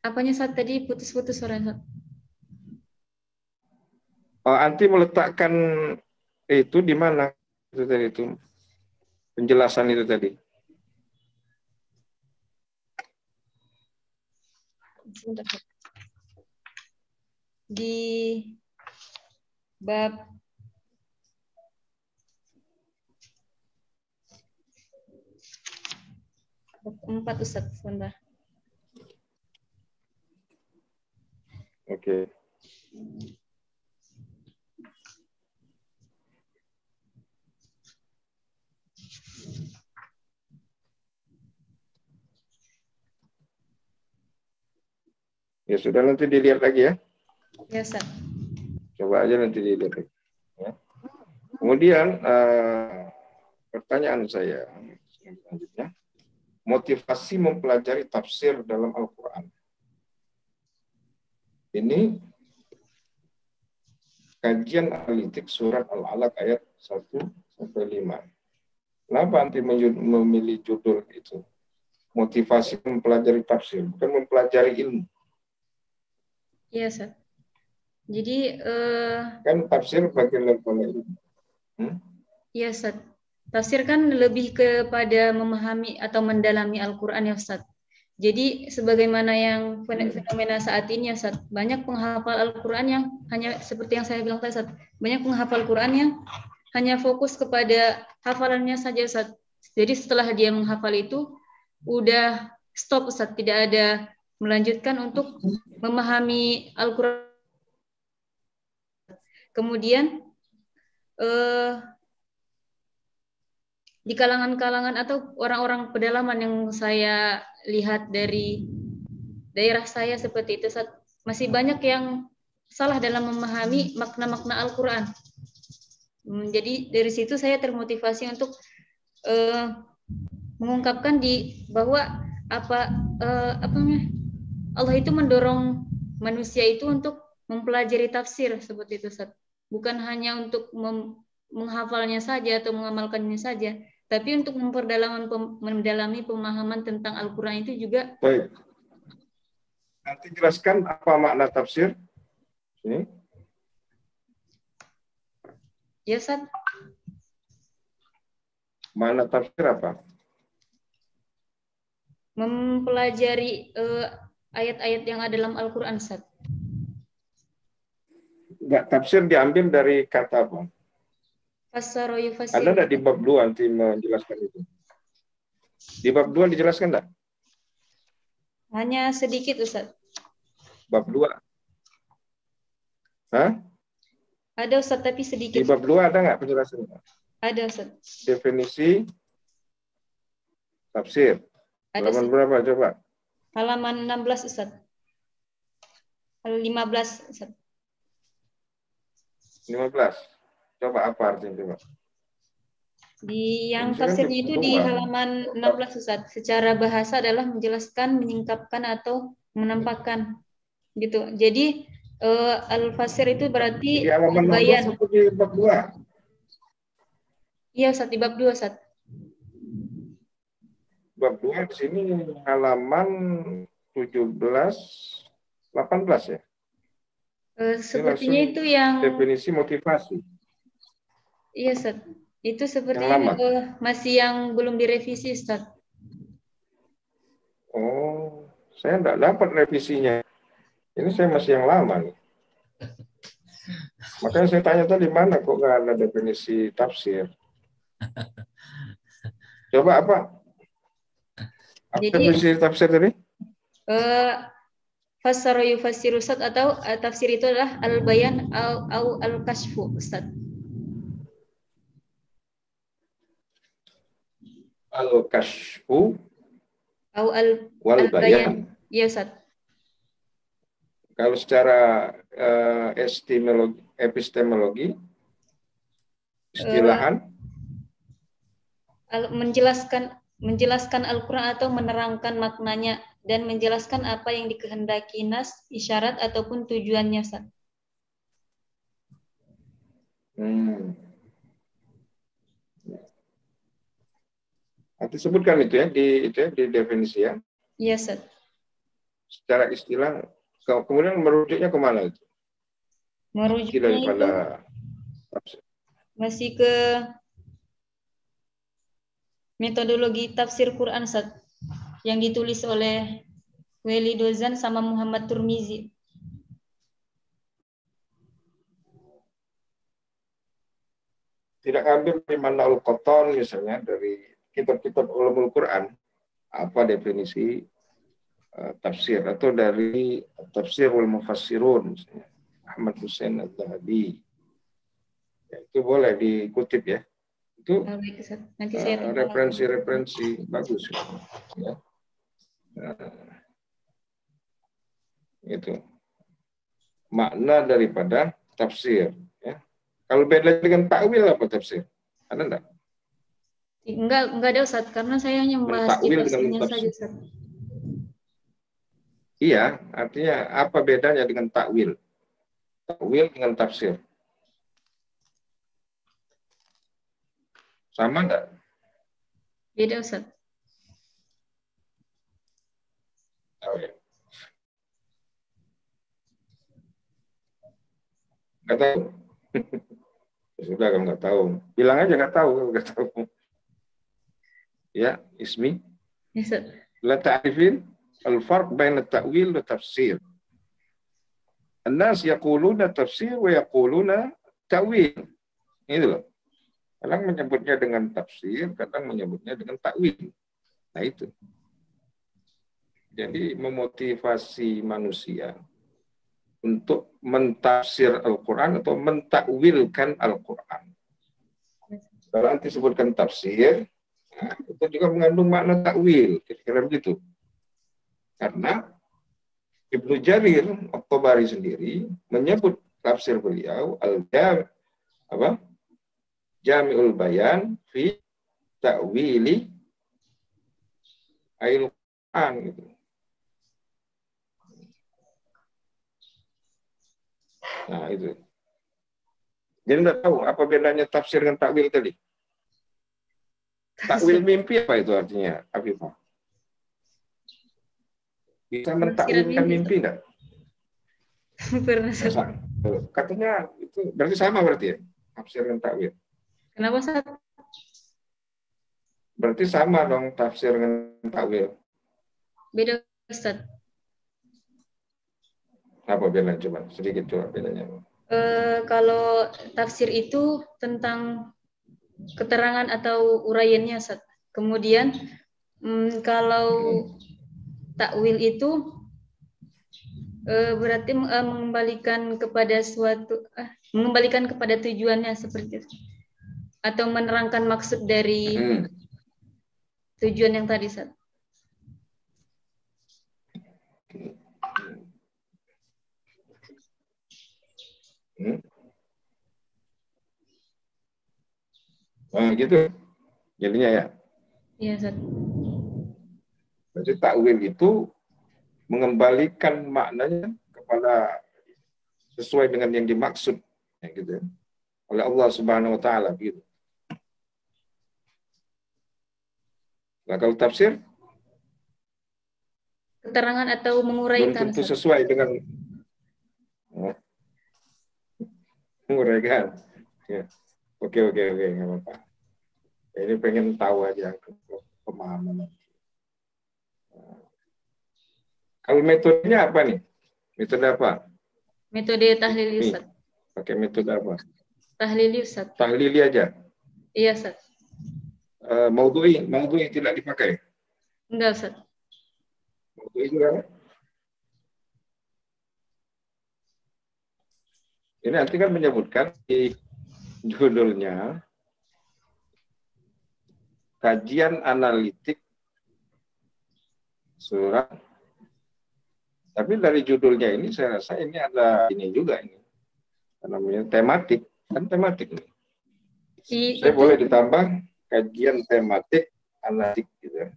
Apanya, Ustaz? Tadi putus-putus suaranya, Ustaz. Anti meletakkan itu di mana? Itu tadi itu. Penjelasan itu tadi. Sebentar. Di bab 4, Ustaz. Sebentar. Oke. Ya sudah, nanti dilihat lagi ya. Ya, Ustaz. Coba aja nanti dilihat lagi. Ya. Kemudian pertanyaan saya selanjutnya, motivasi mempelajari tafsir dalam Al-Quran. Ini kajian analitik surat Al-Alaq ayat 1-5. Kenapa anti memilih judul itu? Motivasi mempelajari tafsir, bukan mempelajari ilmu. Iya, Ustaz. Jadi Kan tafsir bagian daripada ilmu. iya, Ustaz. Tafsir kan lebih kepada memahami atau mendalami Al-Qur'an ya, Ustaz. Jadi sebagaimana yang fenomena saat ini ya, Ustaz, banyak penghafal Al-Qur'an yang hanya seperti yang saya bilang tadi, Ustaz, banyak penghafal Al-Qur'an yang hanya fokus kepada hafalannya saja, Ustaz. Jadi setelah dia menghafal itu udah stop, Ustaz, tidak ada melanjutkan untuk memahami Al-Qur'an. Kemudian di kalangan-kalangan atau orang-orang pedalaman yang saya lihat dari daerah saya seperti itu, Ustaz, masih banyak yang salah dalam memahami makna-makna Al-Qur'an. Jadi dari situ saya termotivasi untuk mengungkapkan bahwa Allah itu mendorong manusia itu untuk mempelajari tafsir seperti itu, Ustaz. Bukan hanya untuk menghafalnya saja atau mengamalkannya saja, tapi untuk mendalami pemahaman tentang Al-Qur'an itu juga. Baik. Nanti jelaskan apa makna tafsir. Ini. Ya, Ustaz. Makna tafsir apa? Mempelajari ayat-ayat yang ada dalam Al-Qur'an, Ustaz. Enggak, tafsir diambil dari kata apa? Fassara yufassir. Ada enggak di bab 2 nanti menjelaskan itu? Di bab 2 dijelaskan enggak? Hanya sedikit, Ustaz. Bab 2. Hah? Ada, Ustaz, tapi sedikit. Di bab 2 ada enggak penjelasan? Ada, Ustaz. Definisi tafsir. Ada, Halaman Ustaz. berapa coba? Halaman 16, Ustaz. 15, Ustaz. 15. Coba apa artinya coba? Di yang Bisa tafsirnya kan itu di kedua. halaman 16, Ustaz. Secara bahasa adalah menjelaskan, menyingkapkan atau menampakkan gitu. Jadi al-fasir itu berarti Di halaman 16 bayan. atau di bab 2? Iya, Ustaz, di bab 2, Ustaz. Bab 2 di sini halaman 17 18 ya. Sepertinya itu yang definisi motivasi. iya, Ustaz. Itu sepertinya masih yang belum direvisi, Ustaz. Oh, saya enggak dapat revisinya. Ini saya masih yang lama nih. Makanya saya tanya tadi mana kok nggak ada definisi tafsir. Coba apa? Apa Jadi, definisi tafsir tadi? fassara yufassiru, Ustaz, atau tafsir itu adalah al-bayan au al-kashfu, Ustaz. Al-kashfu Au wal bayan. Iya, Ustaz. Kalau secara epistemologi, istilahan, menjelaskan Al-Quran atau menerangkan maknanya dan menjelaskan apa yang dikehendaki nas, isyarat ataupun tujuannya, Ustaz. Nanti sebutkan itu ya di definisi ya. Iya, Ustaz. Secara istilah, kemudian merujuknya kemana itu? Merujuknya itu masih ke metodologi tafsir Quran, Ustaz, yang ditulis oleh Weli Dozan sama Muhammad Turmizi. Tidak ambil dari Mannaul Qattan misalnya, dari kitab-kitab ulumul Quran, apa definisi tafsir, atau dari tafsir wal mufassirun misalnya Ahmad Hussein Al-Dhahabi, ya, itu boleh dikutip ya. Itu nanti saya referensi bagus ya. Itu makna daripada tafsir. Ya. Kalau beda dengan takwil apa tafsir? Ada enggak? Enggak ada Ustaz, karena saya hanya membahas di Takwil dengan tafsirnya tafsir. saja Ustaz. Iya, artinya apa bedanya dengan takwil? Takwil dengan tafsir. Sama enggak? Beda Ustaz. Oh, ya. Nggak tahu. Sudah kalau nggak tahu, bilang aja nggak tahu, nggak tahu. Ya, Ismi. Ya, Ustaz. La ta'rifin al-farq baina at-ta'wil wa tafsir. An-nas yaquluna tafsir wa yaquluna ta'wil. Itu loh. Kadang menyebutnya dengan tafsir, kadang menyebutnya dengan ta'wil. Nah itu. Jadi memotivasi manusia untuk mentafsir Al-Quran atau mentakwilkan Al-Quran. Kalau nanti sebutkan tafsir, nah, itu juga mengandung makna takwil, kira-kira begitu. Karena Ibnu Jarir At-Tabari sendiri menyebut tafsir beliau Jami'ul Bayan fi ta'wili Al-Quran gitu. Nah itu. Jadi nggak tahu apa bedanya tafsir dengan takwil tadi. Takwil mimpi apa itu artinya, Afifah? Bisa mentakwilkan mimpi nggak? Pernah Ustaz. Katanya itu berarti sama berarti ya, tafsir dan takwil. Kenapa Ustaz? Berarti sama dong tafsir dengan takwil. Beda Ustaz. Apa bedanya coba? Sedikit coba bedanya. Kalau tafsir itu tentang keterangan atau uraiannya Ustaz. Kemudian kalau takwil itu berarti mengembalikan kepada mengembalikan kepada tujuannya seperti itu. Atau menerangkan maksud dari tujuan yang tadi Ustaz. Nah, gitu. Jadinya ya. Iya, Ustaz. Berarti takwil itu mengembalikan maknanya kepada sesuai dengan yang dimaksud, ya, gitu, oleh Allah Subhanahu Wa Taala, gitu. Nah, kalau tafsir, keterangan atau menguraikan. belum tentu sesuai dengan menguraikan. Ya. Oke, nggak apa-apa. Ini pengen tahu aja pemahaman. Kalau metodenya apa nih? Metode apa? Metode tahlili Ustaz. Pakai metode apa? Tahlili Ustaz. Tahlili aja. Iya Ustaz. Maudhu'i tidak dipakai. Enggak Ustaz. Maudhu'i juga. Ini nanti kan menyebutkan di judulnya kajian analitik surat. Tapi dari judulnya ini saya rasa ini ada ini juga ini. Namanya tematik, kan tematik nih. Saya boleh ditambah kajian tematik analitik gitu.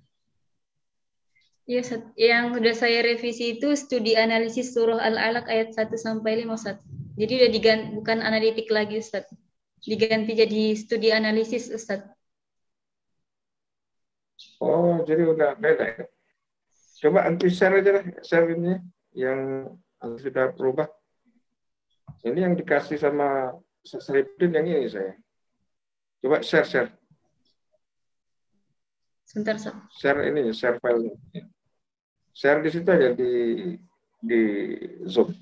Iya, Ustaz. Yang sudah saya revisi itu studi analisis surah Al-Alaq ayat 1 sampai 5, Ustaz. Jadi udah diganti, bukan analitik lagi, Ustaz. Diganti jadi studi analisis, Ustaz. Oh, jadi udah beda ya. Coba anti share aja lah, share ini yang sudah berubah. Ini yang dikasih sama Saripudin yang ini saya. Coba share. Sebentar, Ustaz. Share ini, share file. Share di situ aja di Zoom.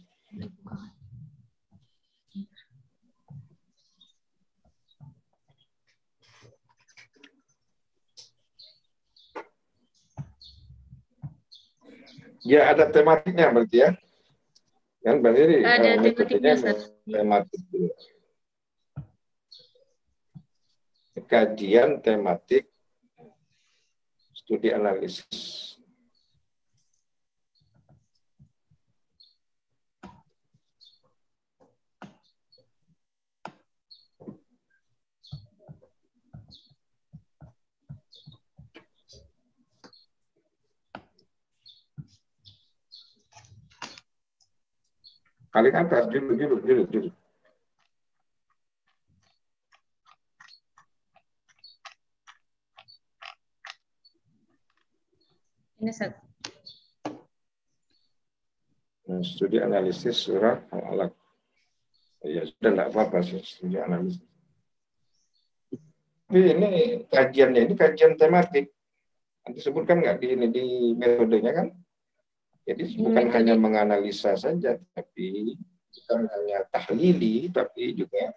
Ya ada tematiknya berarti ya. Kan berarti ada metodenya tematiknya, tematik dulu. Kajian tematik studi analisis. Paling atas, judul. Ini Ustaz. Studi analisis surat Al-Alaq. Ya sudah, enggak apa-apa sih studi analisis. Tapi ini kajian tematik. Nanti sebutkan nggak di metodenya kan? Jadi bukan hanya menganalisa saja, tapi bukan hanya tahlili, tapi juga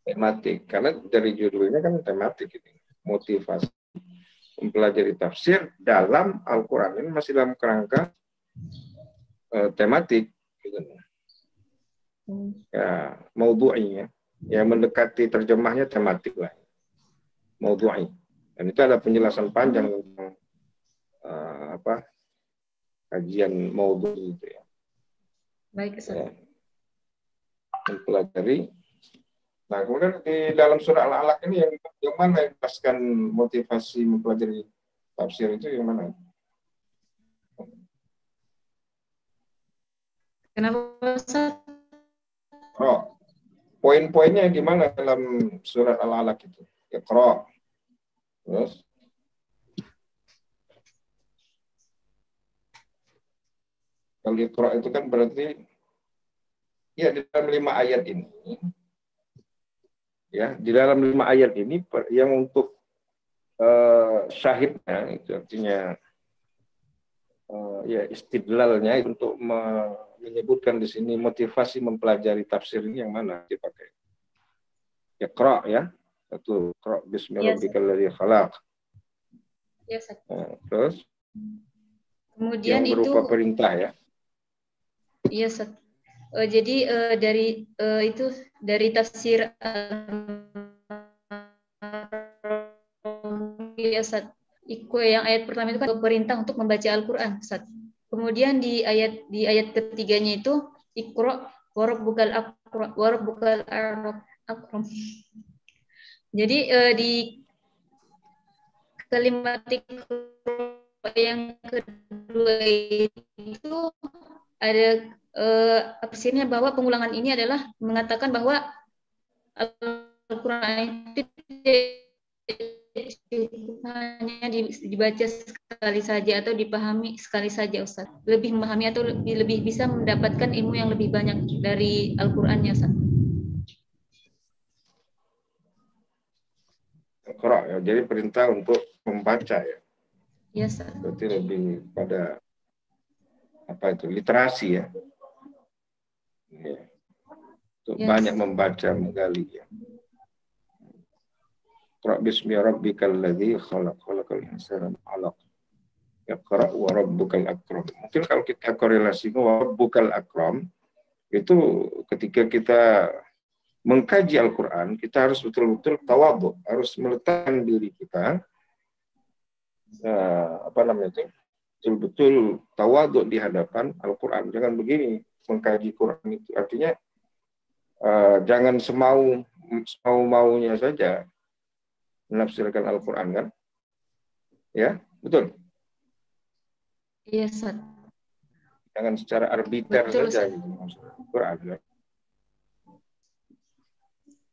tematik. Karena dari judulnya kan tematik ini, motivasi mempelajari tafsir dalam Al-Quran, ini masih dalam kerangka tematik. Gitu. Ya, maudhu'i ya, mendekati terjemahnya tematik lah, maudhu'i. Dan itu ada penjelasan panjang tentang kajian maudhu' itu ya. Baik, Ustaz. Ya. Mempelajari. Nah, kemudian di dalam surah Al-Alaq ini yang mana yang jelaskan motivasi mempelajari tafsir itu yang mana? Kenapa, Ustaz? Oh, poin-poinnya di mana dalam surat Al-Alaq itu? Iqra. Terus kalau Iqra itu kan berarti ya di dalam 5 ayat ini. Ya, di dalam 5 ayat ini yang untuk syahidnya itu artinya ya istidlalnya untuk menyebutkan di sini motivasi mempelajari tafsir ini yang mana dipakai? Iqra ya. Satu, Iqra bismi rabbikal ladzi khalaq. Ya, Ustaz. Terus Kemudian yang berupa perintah ya. Iya, Ustaz. Jadi dari tafsir ya, Ustaz. Yang ayat pertama itu kan perintah untuk membaca Al-Qur'an, Ustaz. Kemudian di ayat ketiganya itu Iqra warabbukal akram. Jadi di kalimat yang kedua itu ada tafsirnya bahwa pengulangan ini adalah mengatakan bahwa Al-Quran itu hanya dibaca sekali saja atau dipahami sekali saja, Ustaz. Lebih memahami atau lebih bisa mendapatkan ilmu yang lebih banyak dari Al-Qurannya, Ustaz. Iqra ya, jadi perintah untuk membaca ya. Ya, Ustaz. Berarti lebih pada apa itu? Literasi ya. Ya. Untuk banyak membaca, menggali ya. Iqra bismi rabbikal ladzi khalaq, khalaqal insana min 'alaq. Iqra wa rabbukal akram. Mungkin kalau kita korelasikan wa rabbukal akram itu ketika kita mengkaji Al-Quran, kita harus betul-betul tawadhu, harus meletakkan diri kita betul-betul tawadhu di hadapan Al-Quran. Jangan begini mengkaji Quran itu. Artinya jangan semau-maunya saja menafsirkan Al-Quran kan? Ya, betul. Iya, Ustaz. Jangan secara arbiter Betul, saja gitu, Quran. Kan?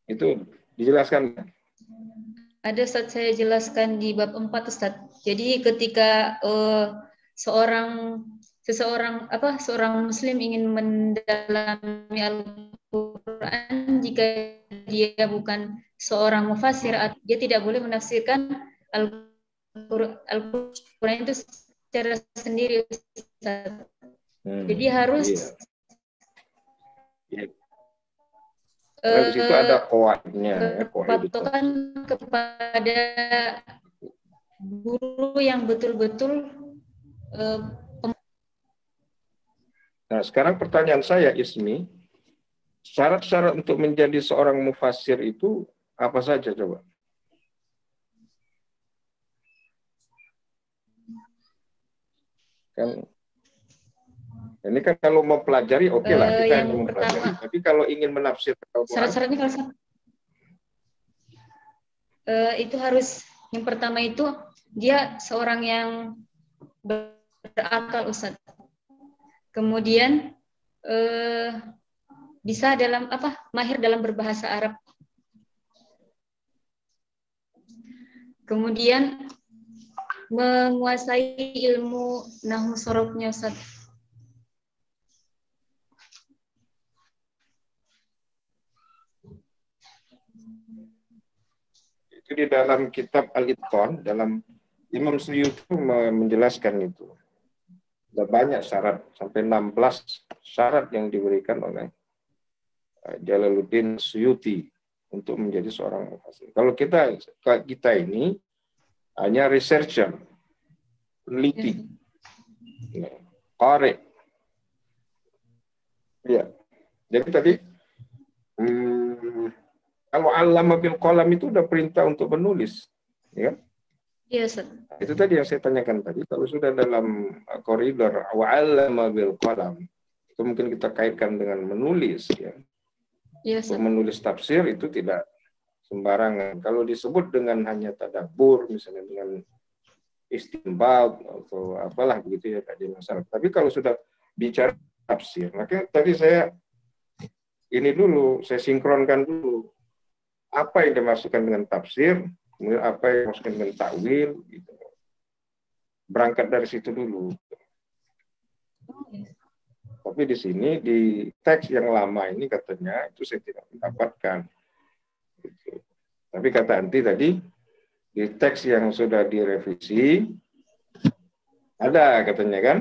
Itu dijelaskan. Ada, Ustaz, saya jelaskan di bab 4, Ustaz. Jadi ketika seorang muslim ingin mendalami Al-Quran, jika dia bukan seorang mufassir, dia tidak boleh menafsirkan Al-Quran itu secara sendiri, Ustaz. Jadi harus di situ ada qawaidnya, patokan kepada guru yang betul-betul. Nah, sekarang pertanyaan saya, Ismi, syarat-syarat untuk menjadi seorang mufassir itu apa saja coba? Kan ini kan kalau mempelajari oke lah, kita hanya mempelajari. Tapi kalau ingin menafsirkan syarat-syaratnya kalau itu harus, yang pertama itu dia seorang yang berakal, Ustaz. Kemudian bisa dalam mahir dalam berbahasa Arab. Kemudian menguasai ilmu nahwu sorofnya, Ustaz. Itu di dalam kitab Al-Itqan, dalam Imam Suyuti menjelaskan itu. Ada banyak syarat, sampai 16 syarat yang diberikan oleh Jalaluddin Suyuti untuk menjadi seorang mufassir. Kalau kita ini hanya researcher, peneliti, qari. Ya. Jadi tadi kalau allama bil qalam itu udah perintah untuk menulis, ya kan? Iya, Ustaz. Itu tadi yang saya tanyakan tadi. Kalau sudah dalam koridor wa allama bil qalam, itu mungkin kita kaitkan dengan menulis, ya. Iya, Ustaz. Untuk menulis tafsir itu tidak sembarangan. Kalau disebut dengan hanya tadabbur, misalnya dengan istinbat atau apalah begitu ya tadi masalah. Tapi kalau sudah bicara tafsir, maka tadi saya sinkronkan dulu apa yang dimasukkan dengan tafsir, kemudian apa yang dimasukkan dengan takwil, gitu. Berangkat dari situ dulu. Tapi di sini di teks yang lama ini katanya itu saya tidak mendapatkan. Gitu. Tapi kata Anti tadi di teks yang sudah direvisi ada katanya kan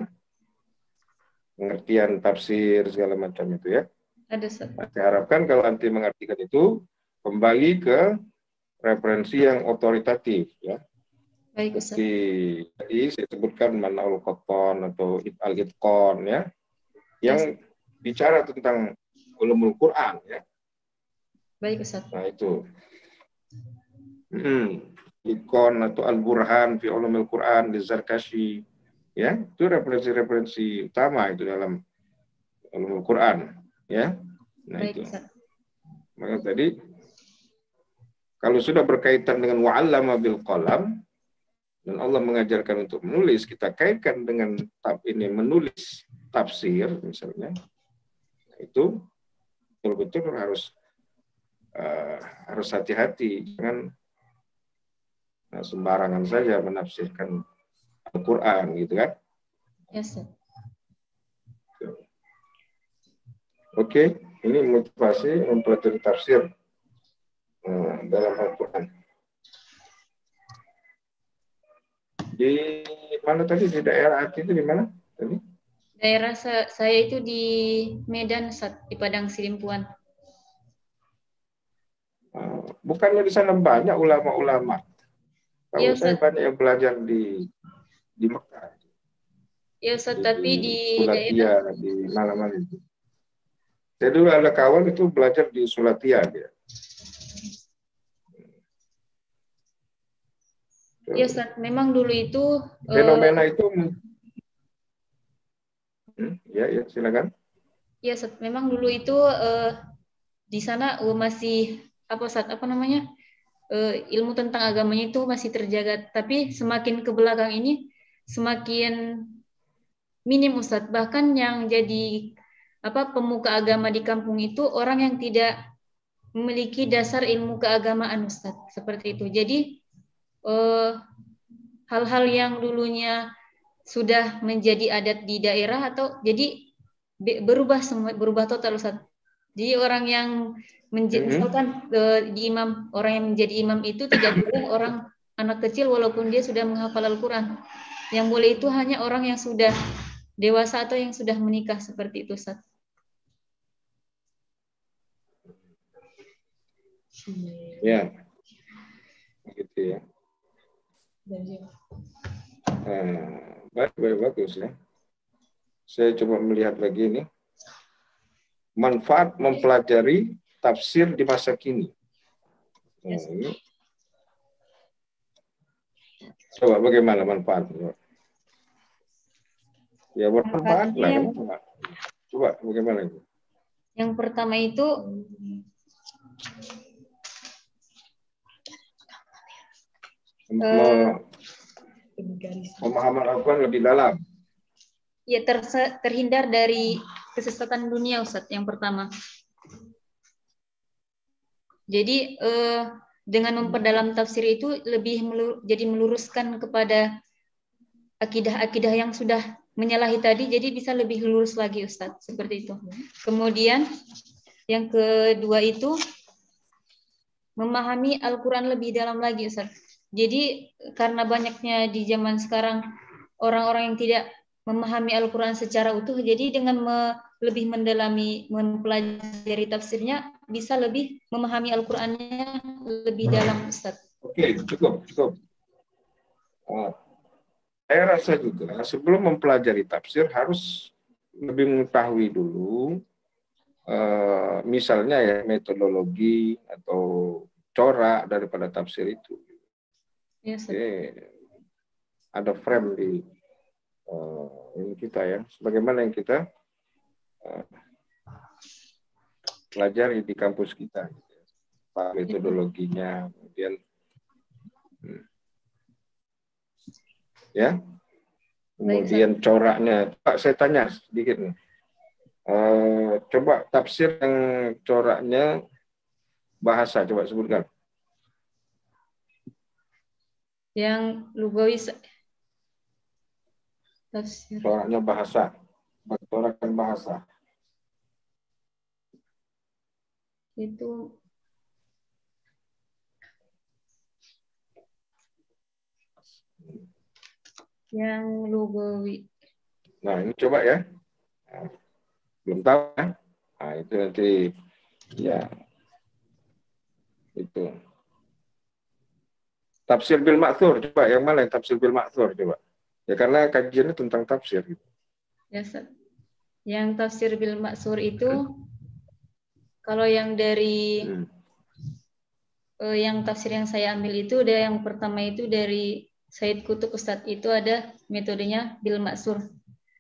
pengertian tafsir segala macam itu ya. Ada, Ustaz. Saya harapkan kalau Anti mengartikan itu kembali ke referensi yang otoritatif ya. Baik, Ustaz. Jadi saya sebutkan Manaul Qattan atau Al-Itqan ya, yang bicara tentang ulumul Quran ya. Baik, Ustaz. Nah itu Itqan atau Al-Burhan fi ulumul Quran di Zarkashi ya, itu referensi-referensi utama itu dalam ulumul Quran ya. Nah Baik, itu. Ustaz. Maka tadi kalau sudah berkaitan dengan wa'allama bil qalam dan Allah mengajarkan untuk menulis, kita kaitkan dengan menulis tafsir misalnya, itu betul-betul harus hati-hati, jangan sembarangan saja menafsirkan Al-Quran gitu kan. Yes, Ustaz. Oke, ini motivasi mempelajari tafsir dalam Al-Quran. Di mana tadi? Di daerah Aceh itu di mana tadi? Daerah saya itu di Medan, Ustaz, di Padang Sidimpuan. Bukannya di sana banyak ulama-ulama? Tahu Iya, saya Ustaz. banyak yang belajar di Mekah. Iya, Ustaz, tapi di Sulatia, di mana-mana itu. Saya dulu ada kawan itu belajar di Sulatia dia. Iya, Ustaz, memang dulu itu fenomena itu ya silakan. Iya, Ustaz, memang dulu itu di sana masih Ustaz, ilmu tentang agamanya itu masih terjaga, tapi semakin ke belakang ini semakin minim, Ustaz. Bahkan yang jadi pemuka agama di kampung itu orang yang tidak memiliki dasar ilmu keagamaan, Ustaz, seperti itu. Jadi hal-hal yang dulunya sudah menjadi adat di daerah atau jadi berubah total, Ustaz. Jadi orang yang misalkan orang yang menjadi imam itu tidak boleh orang anak kecil walaupun dia sudah menghafal Al-Quran. Yang boleh itu hanya orang yang sudah dewasa atau yang sudah menikah, seperti itu, Ustaz. Ya, gitu ya. Bagus ya. Saya coba melihat lagi ini. Manfaat mempelajari tafsir di masa kini. Ini. Coba bagaimana manfaatnya? Ya bermanfaat lah. Coba bagaimana itu? Yang pertama itu pemahaman Al-Quran lebih dalam. Ya, terhindar dari kesesatan dunia, Ustaz, yang pertama. Jadi dengan memperdalam tafsir itu lebih jadi meluruskan kepada akidah-akidah yang sudah menyalahi tadi, jadi bisa lebih lurus lagi Ustadz, seperti itu. Kemudian yang kedua itu memahami Al-Quran lebih dalam lagi Ustadz. Jadi karena banyaknya di zaman sekarang orang-orang yang tidak memahami Al-Quran secara utuh, jadi dengan lebih mendalami, mempelajari tafsirnya, bisa lebih memahami Al-Qurannya lebih dalam, Ustaz. Oke, cukup. Saya rasa juga sebelum mempelajari tafsir harus lebih mengetahui dulu, misalnya ya metodologi atau corak daripada tafsir itu. Ya, Ustaz. Oke. Ada frame di ini kita ya, sebagaimana yang kita pelajari di kampus kita, metodologinya, kemudian ya, kemudian coraknya. Pak, saya tanya sedikit nih. Coba tafsir yang coraknya bahasa, coba sebutkan. Yang lugawi tafsir. Coraknya bahasa, corakan bahasa. Itu yang lugawi. Nah, ini coba ya. Nah, belum tahu ya. Nah, itu nanti ya. Itu. Tafsir bil ma'thur, coba yang mana yang tafsir bil ma'thur coba. Ya karena kajiannya tentang tafsir gitu. Ya, Ustaz. Yang tafsir bil ma'thur itu kalau yang dari yang tafsir yang saya ambil itu ada yang pertama itu dari Said Qutb Ustadz, itu ada metodenya bil ma'thur.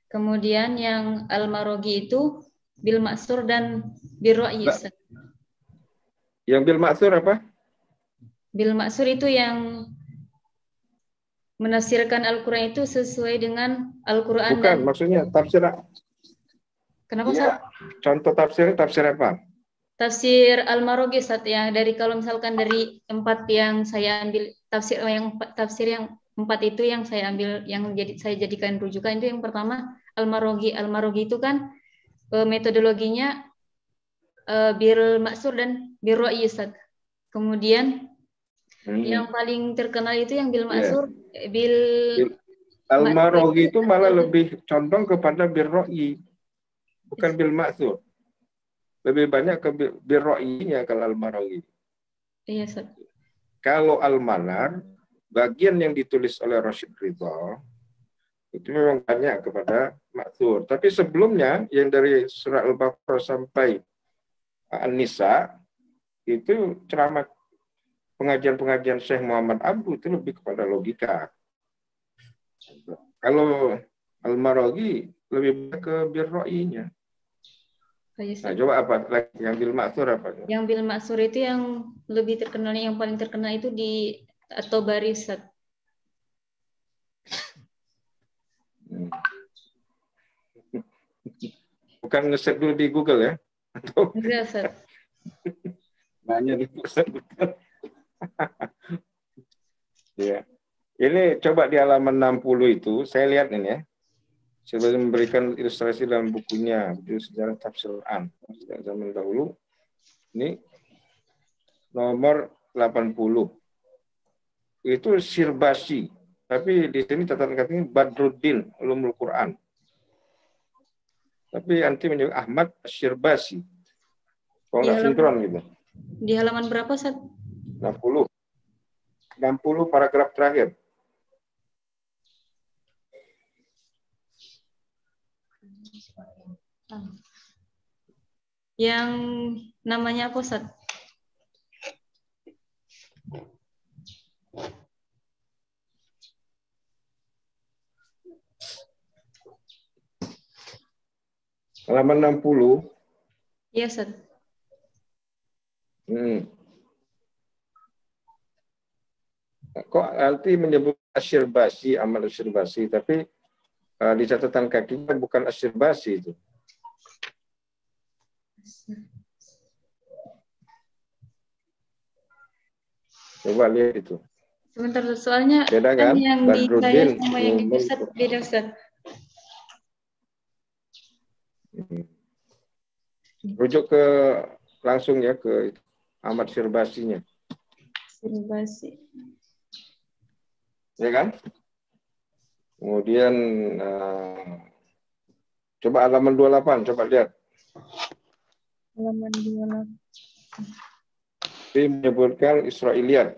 Kemudian yang Al-Maraghi itu bil ma'thur dan bil ra'yi, Ustadz. Yang bil ma'thur apa? Bil ma'thur itu yang menafsirkan Al-Quran itu sesuai dengan Al-Quran. Bukan, maksudnya tafsir. Kenapa, ya, Ustaz? Contoh tafsirnya tafsir apa? Tafsir Al-Maraghi, Ustaz, ya. Dari kalau misalkan dari 4 yang saya ambil, tafsir yang 4 itu yang saya ambil, yang saya jadikan rujukan itu yang pertama Al-Maraghi. Al-Maraghi itu kan metodologinya bil ma'thur dan bil ra'yi, Ustaz. Kemudian yang paling terkenal itu yang bil ma'thur, bil Al-Maraghi itu malah lebih condong kepada bil ra'yi, bukan bil ma'thur. Lebih banyak ke bil ra'yinya kalau Al-Maraghi. Iya, Ustaz. Kalau Al-Manar, bagian yang ditulis oleh Rashid Ridha itu memang banyak kepada ma'thur. Tapi sebelumnya yang dari surah Al-Baqarah sampai An-Nisa itu ceramah pengajian-pengajian Syekh Muhammad Abu itu lebih kepada logika. Kalau Al-Maraghi lebih banyak ke bil ra'yinya. Nah, coba apa lagi yang bil ma'thur apa? Yang bil ma'thur itu yang lebih terkenal, yang paling terkenal itu di At-Tabari, Ustaz. Bukan ngeset dulu di Google ya? Atau enggak, Ustaz. nanya di Google. Ya. Ini coba di halaman 60 itu, saya lihat ini ya. Saya memberikan ilustrasi dalam bukunya, buku sejarah tafsir Quran. Sejak zaman dahulu. Ini nomor 80. Itu Sirbasi. Tapi di sini catatan katanya Badruddin Ulumul Quran. Tapi anti menyebut Ahmad Sirbasi. Kalau nggak sinkron gitu. Di halaman berapa, Ustaz? 60. 60 paragraf terakhir. Yang namanya apa, Ustaz? Halaman 60. Iya, Ustaz. Kok Alti menyebut Asyirbasi, Amal Asyirbasi, tapi di catatan kakinya bukan Asyirbasi itu. Coba lihat itu. Sebentar, soalnya Beda kan? yang di saya Badruddin sama yang di Ustaz beda, Ustaz. Rujuk ke langsung ya ke Ahmad Syrbasinya. Syrbasi. Ya kan? Kemudian coba halaman 28, coba lihat. Halaman 28. Ini menyebutkan Israiliyat.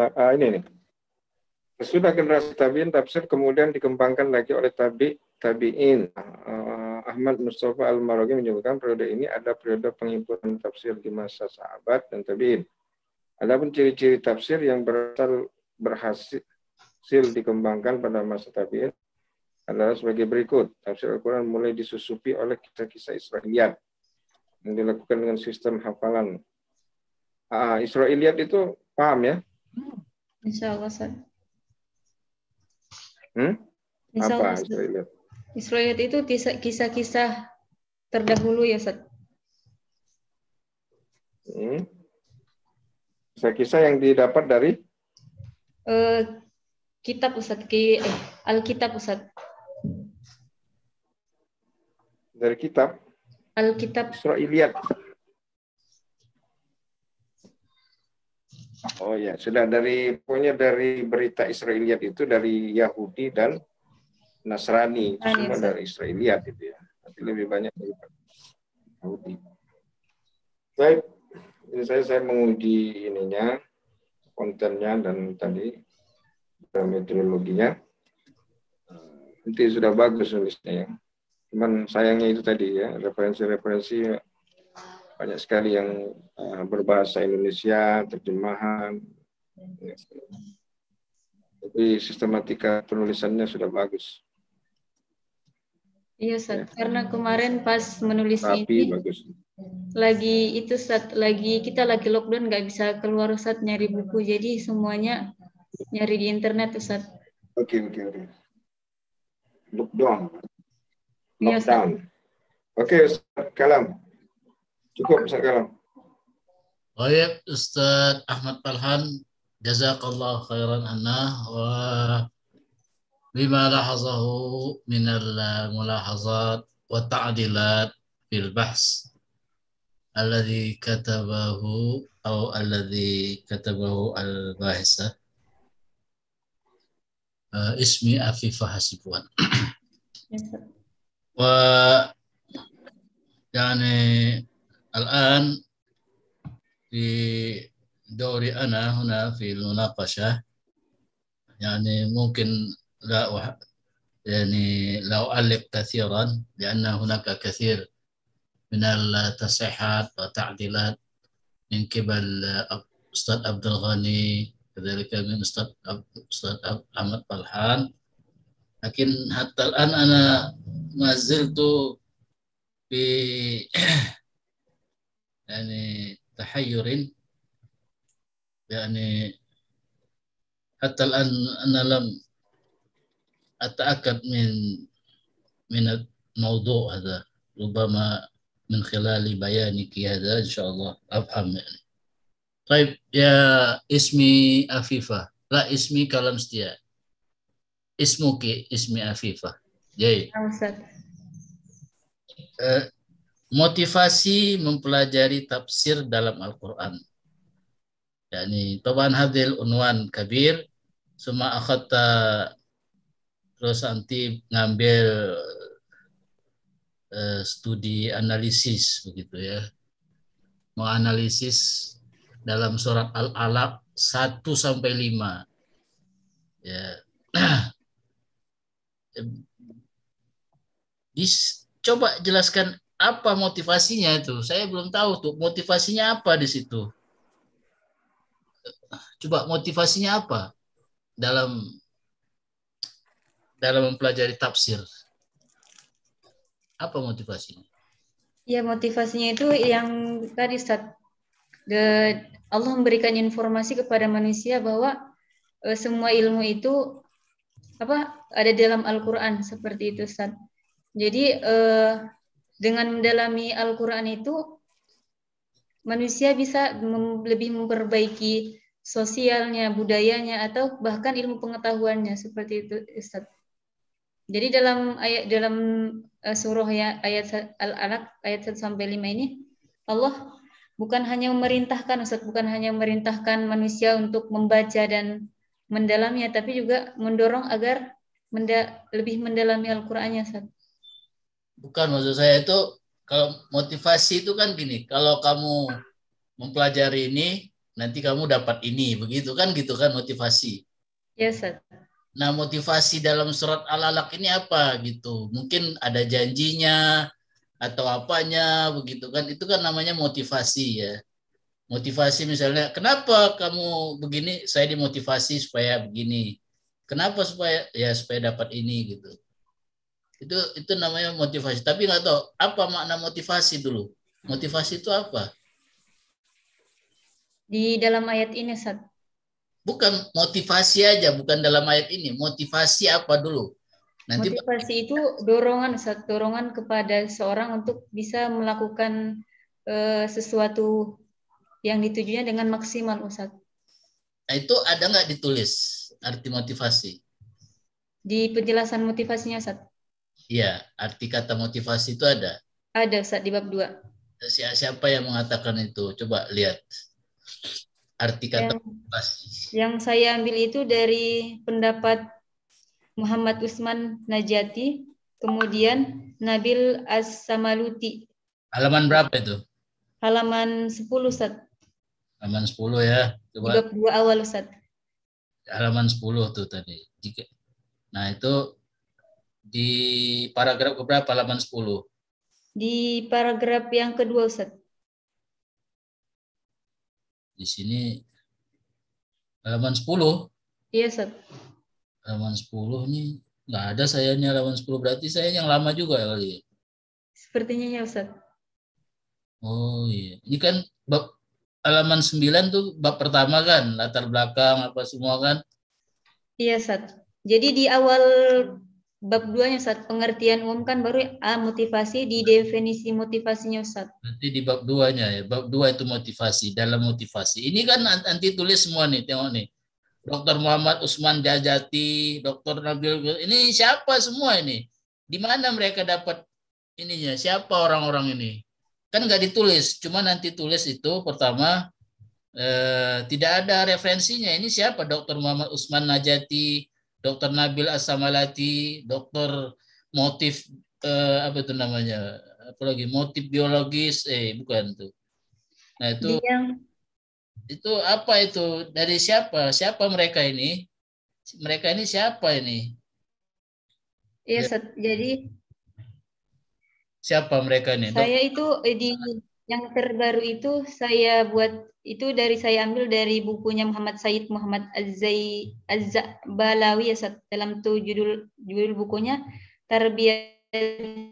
Ini nih. Sesudah generasi tabi'in tafsir kemudian dikembangkan lagi oleh tabi'in. Ahmad Mustafa Al-Maraghi menyebutkan periode ini ada periode penghimpunan tafsir di masa sahabat dan tabi'in. Adapun ciri-ciri tafsir yang berhasil dikembangkan pada masa tabi'in adalah sebagai berikut. Tafsir Al-Quran mulai disusupi oleh kisah-kisah Israiliyat yang dilakukan dengan sistem hafalan. Israiliyat itu paham ya? Insya Allah, Ustaz. Apa Israiliyat? Israiliyat itu kisah-kisah terdahulu ya, Ustaz. Kisah-kisah yang didapat dari kitab, Ustaz. Alkitab, Ustaz. Dari kitab? Alkitab. Israiliyat. Oh ya, sudah pokoknya dari berita Israiliyat itu dari Yahudi dan Nasrani, itu semua dari Israiliyat itu ya. Tapi lebih banyak dari Yahudi. Baik, ini saya menguji ininya, kontennya dan tadi metodologinya. Nanti sudah bagus nulisnya ya. Cuman sayangnya itu tadi ya, referensi-referensi banyak sekali yang berbahasa Indonesia, terjemahan. Tapi sistematika penulisannya sudah bagus. Iya, Ustaz. Ya. Karena kemarin pas menulis Rapi, ini, bagus. Kita lagi lockdown, nggak bisa keluar, Ustaz, nyari buku. Jadi semuanya nyari di internet, Ustaz. Oke. Lockdown. Iya, Ustaz. Oke, Ustaz Kalam. Cukup, Ustaz Kalam. Baik, Ustaz Ahmad Palhan, jazakallah khairan anna wa bima lahazahu min al-mulahazat wa ta'dilat fil bahs alladhi katabahu al-bahisa ismi Afifah Hasibuan. Wa yani al-an في دوري أنا هنا في المناقشة يعني ممكن لا أعلق كثيرا لأن هناك كثير من التصحيحات والتعديلات من قبل أستاذ عبد الغني كذلك من أستاذ أحمد طلحان لكن حتى الآن أنا ما زلت في يعني تحير يعني حتى الآن أنا لم أتأكد من الموضوع هذا ربما من خلال بيانك هذا إن شاء الله أفهم يعني. طيب يا اسمي أفيفة لا اسمي كلام setia اسمك اسمي أفيفة جيد. Motivasi mempelajari tafsir dalam Al-Quran. Yani, taban hadil unwan kabir, semua akhata terus anti ngambil studi analisis begitu ya. Menganalisis dalam surat Al-Alaq 1 sampai 5. Ya. Coba jelaskan apa motivasinya itu? Saya belum tahu tuh motivasinya apa di situ. Coba motivasinya apa dalam mempelajari tafsir? Apa motivasinya? Ya, motivasinya itu yang tadi, Ustaz. Allah memberikan informasi kepada manusia bahwa semua ilmu itu ada dalam Al-Qur'an seperti itu, Ustaz. Jadi dengan mendalami Al-Qur'an itu manusia bisa lebih memperbaiki sosialnya, budayanya, atau bahkan ilmu pengetahuannya seperti itu, Ustaz. Jadi dalam surah ayat Al-Alaq ayat 1 sampai 5 ini Allah bukan hanya memerintahkan, Ustaz, bukan hanya memerintahkan manusia untuk membaca dan mendalaminya, tapi juga mendorong agar lebih mendalami Al-Qur'annya, Ustaz. Bukan, maksud saya itu kalau motivasi itu kan gini, kalau kamu mempelajari ini nanti kamu dapat ini, begitu kan, gitu kan motivasi. Ya, Ustaz. Nah, motivasi dalam surat Al-Alaq ini apa gitu? Mungkin ada janjinya atau apanya begitu kan? Itu kan namanya motivasi ya. Motivasi misalnya, kenapa kamu begini? Saya dimotivasi supaya begini. Kenapa supaya dapat ini gitu. Itu namanya motivasi. Tapi nggak tahu apa makna motivasi dulu. Motivasi itu apa? Di dalam ayat ini, Ustaz. Bukan motivasi aja, bukan dalam ayat ini. Motivasi apa dulu? Nanti motivasi itu dorongan, Ustaz, dorongan kepada seorang untuk bisa melakukan sesuatu yang ditujunya dengan maksimal, Ustaz. Nah, itu ada nggak ditulis arti motivasi? Di penjelasan motivasinya, Ustaz. Iya, arti kata motivasi itu ada. Ada, Ustaz, di bab 2. Siapa yang mengatakan itu? Coba lihat. Arti kata motivasi. Yang saya ambil itu dari pendapat Muhammad Usman Najati, kemudian Nabil As-Samaluti. Halaman berapa itu? Halaman 10, Ustaz. Halaman 10 ya. Coba. Di bab 2 awal, Ustaz. Halaman 10 tuh tadi. Nah, itu di paragraf berapa halaman 10? Di paragraf yang kedua, Ustaz. Di sini halaman 10. Iya, Ustaz. Halaman 10 nih nggak ada sayanya halaman 10, berarti saya yang lama juga kali ya. Sepertinya ya, Ustaz. Oh iya. Ini kan bab halaman 9 tuh bab pertama kan, latar belakang apa semua kan? Iya, Ustaz. Jadi di awal bab 2-nya, Ustaz, pengertian umum kan baru motivasi, di definisi motivasinya, Ustaz. Nanti di bab 2-nya ya. Bab 2 itu motivasi, dalam motivasi. Ini kan nanti tulis semua nih, tengok nih. Dr. Muhammad Usman Najati, Dr. Nabil, ini siapa semua ini? Di mana mereka dapat ininya? Siapa orang-orang ini? Kan nggak ditulis, cuma nanti tulis itu pertama tidak ada referensinya. Ini siapa? Dr. Muhammad Usman Najati, Dr. Nabil As-Samalati, Dr. motif apa itu namanya? Apalagi motif biologis, bukan tuh. Nah itu apa itu? Dari siapa? Siapa mereka ini? Mereka ini siapa ini? Iya, jadi siapa mereka ini? Saya itu yang terbaru itu saya buat itu saya ambil dari bukunya Muhammad Said Muhammad Az-Zabalawi ya, dalam tuh judul bukunya Tarbiyatul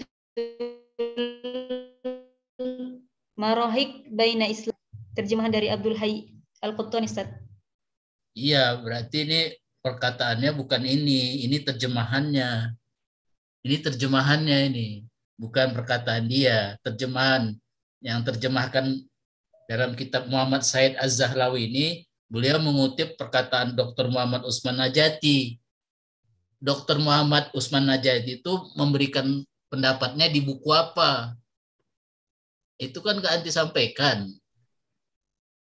Marahik Baina Islam, terjemahan dari Abdul Hayy Al-Qattani, Ustaz. Iya, berarti ini perkataannya bukan ini terjemahannya. Ini terjemahannya ini, bukan perkataan dia, terjemahan yang terjemahkan dalam kitab Muhammad Said Az-Zahlawi ini, beliau mengutip perkataan Dr. Muhammad Usman Najati. Dr. Muhammad Usman Najati itu memberikan pendapatnya di buku apa? Itu kan nggak Anti sampaikan.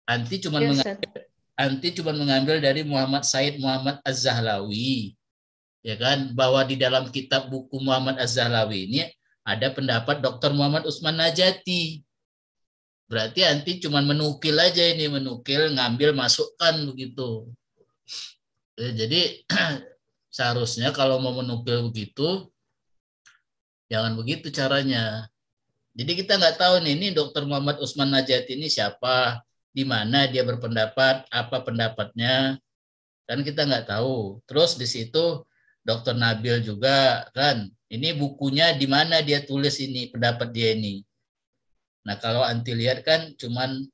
Anti cuma mengambil dari Muhammad Said Muhammad Az-Zahlawi. Ya kan, bahwa di dalam kitab buku Muhammad Az-Zahlawi ini ada pendapat Dr. Muhammad Usman Najati. Berarti Anti cuma menukil aja ini, ngambil masukkan begitu. Jadi seharusnya kalau mau menukil begitu, jangan begitu caranya. Jadi kita nggak tahu nih, ini Dr. Muhammad Usman Najati ini siapa, di mana dia berpendapat, apa pendapatnya, kan kita nggak tahu. Terus di situ Dr. Nabil juga kan, ini bukunya di mana dia tulis ini pendapat dia ini. Nah kalau Anti lihat kan cuman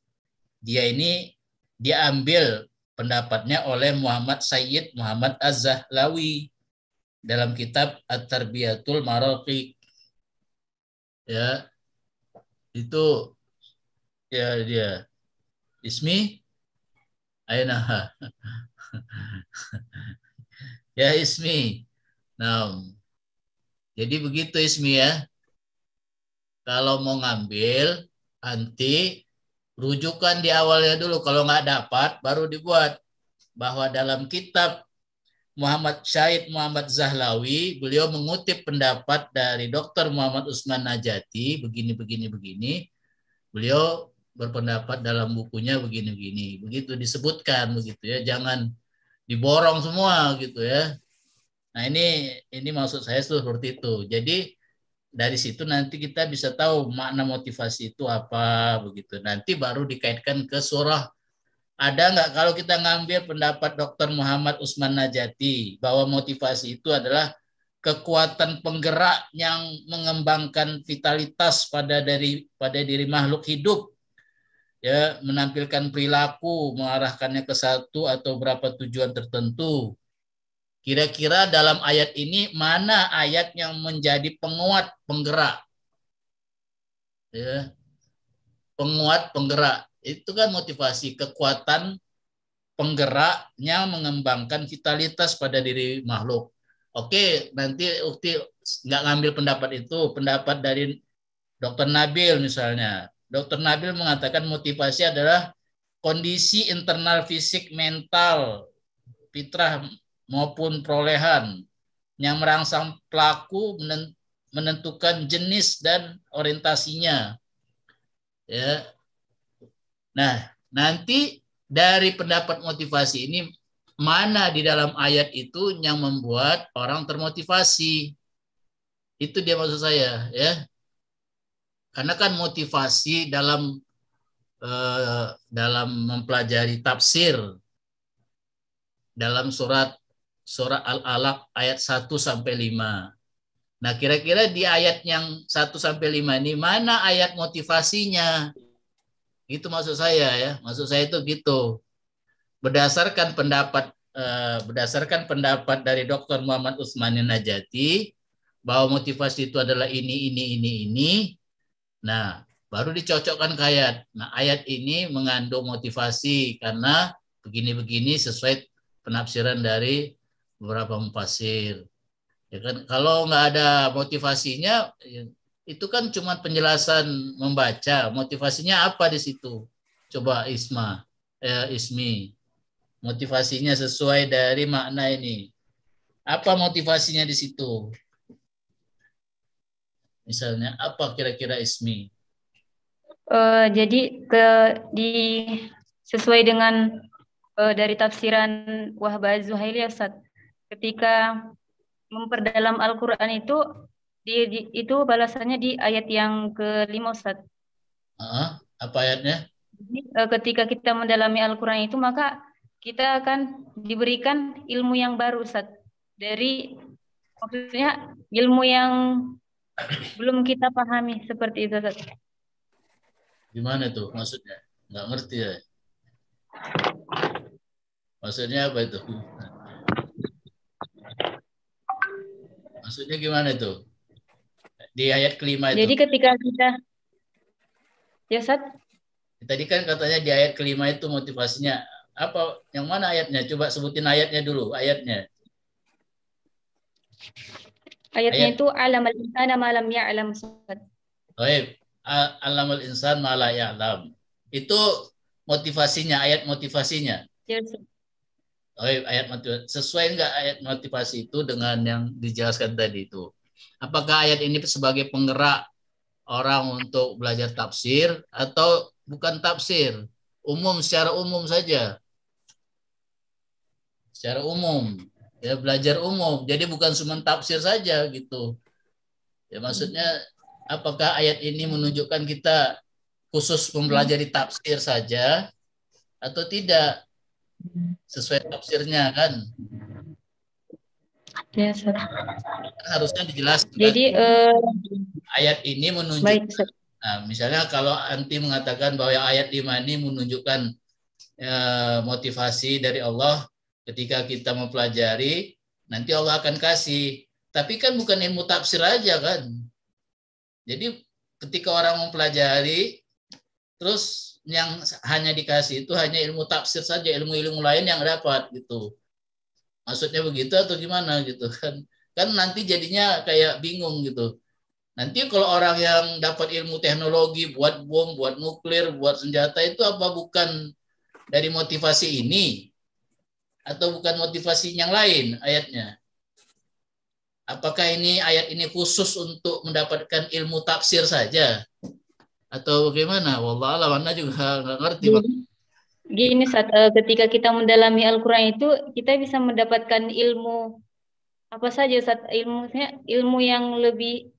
dia ini diambil pendapatnya oleh Muhammad Sayyid Muhammad Az-Zahlawi dalam kitab At-Tarbiyatul Maraqiq. Ya, itu ya dia. Ismi aina. Ya Ismi. Nah, jadi begitu Ismi ya. Kalau mau ngambil, nanti rujukan di awalnya dulu. Kalau nggak dapat, baru dibuat. Bahwa dalam kitab Muhammad Syahid Muhammad Zahlawi, beliau mengutip pendapat dari Dr. Muhammad Usman Najati, begini. Beliau berpendapat dalam bukunya begini. Begitu disebutkan, begitu ya. Jangan diborong semua, gitu ya. Nah ini maksud saya seperti itu. Jadi dari situ nanti kita bisa tahu makna motivasi itu apa, begitu. Nanti baru dikaitkan ke surah. Ada nggak kalau kita ngambil pendapat Dr. Muhammad Usman Najati bahwa motivasi itu adalah kekuatan penggerak yang mengembangkan vitalitas pada diri makhluk hidup, ya, menampilkan perilaku, mengarahkannya ke satu atau berapa tujuan tertentu. Kira-kira dalam ayat ini mana ayat yang menjadi penguat penggerak? Ya, penguat penggerak. Itu kan motivasi, kekuatan penggeraknya mengembangkan vitalitas pada diri makhluk. Oke, nanti Ukti nggak ngambil pendapat itu, pendapat dari Dr. Nabil misalnya. Dr. Nabil mengatakan motivasi adalah kondisi internal fisik, mental, fitrah maupun perolehan yang merangsang pelaku menentukan jenis dan orientasinya. Ya. Nah, nanti dari pendapat motivasi ini mana di dalam ayat itu yang membuat orang termotivasi? Itu dia maksud saya, ya. Karena kan motivasi dalam mempelajari tafsir dalam surah Al-Alaq ayat 1 sampai 5. Nah, kira-kira di ayat yang 1 sampai 5 ini mana ayat motivasinya? Itu maksud saya ya. Maksud saya itu gitu. Berdasarkan pendapat dari Dr. Muhammad Usman Najati bahwa motivasi itu adalah ini. Nah, baru dicocokkan ke ayat. Nah, ayat ini mengandung motivasi karena begini sesuai penafsiran dari beberapa mufassir. Ya kan, kalau nggak ada motivasinya, itu kan cuma penjelasan membaca. Motivasinya apa di situ? Coba Ismi. Motivasinya sesuai dari makna ini. Apa motivasinya di situ? Misalnya apa kira-kira Ismi? Jadi sesuai dengan dari tafsiran Wahbah Az-Zuhaili ya Ustaz. Ketika memperdalam Al-Quran itu balasannya di ayat yang ke-5 Ustaz. Apa ayatnya? Jadi, ketika kita mendalami Al-Quran itu maka kita akan diberikan ilmu yang baru Ustaz. Maksudnya ilmu yang belum kita pahami seperti itu Ustaz. Gimana tuh maksudnya? Nggak ngerti ya. Maksudnya apa itu? Maksudnya gimana itu? Di ayat kelima itu. Jadi ketika kita ya Ustaz? Tadi kan katanya di ayat kelima itu motivasinya apa? Yang mana ayatnya? Coba sebutin ayatnya dulu, ayatnya. Ayatnya itu alamal insana ma lam ya'lam Ustaz. Baik, alamal insan ma la ya'lam. Itu motivasinya, ayat motivasinya. Ya Ustaz. Ayat motivasi. Sesuai enggak ayat motivasi itu dengan yang dijelaskan tadi itu? Apakah ayat ini sebagai penggerak orang untuk belajar tafsir atau bukan tafsir? Secara umum saja. Secara umum. Ya, belajar umum. Jadi bukan cuma tafsir saja gitu. Ya, maksudnya apakah ayat ini menunjukkan kita khusus mempelajari tafsir saja atau tidak? Sesuai tafsirnya kan? Ya, Ustaz. Harusnya dijelaskan. Jadi ayat ini menunjukkan baik, Ustaz. Nah, misalnya kalau anti mengatakan bahwa ayat 5 ini menunjukkan motivasi dari Allah ketika kita mempelajari, nanti Allah akan kasih. Tapi kan bukan ilmu tafsir aja kan. Jadi ketika orang mempelajari, terus yang hanya dikasih itu hanya ilmu tafsir saja, ilmu-ilmu lain yang dapat gitu. Maksudnya begitu atau gimana gitu kan? Kan nanti jadinya kayak bingung gitu. Nanti kalau orang yang dapat ilmu teknologi buat bom, buat nuklir, buat senjata itu apa bukan dari motivasi ini? Atau bukan motivasi yang lain ayatnya? Apakah ini ayat ini khusus untuk mendapatkan ilmu tafsir saja? Atau bagaimana? Wallahualam, Anda juga nggak ngerti. Gini, saat ketika kita mendalami Al-Quran itu, kita bisa mendapatkan ilmu apa saja, saat ilmu yang lebih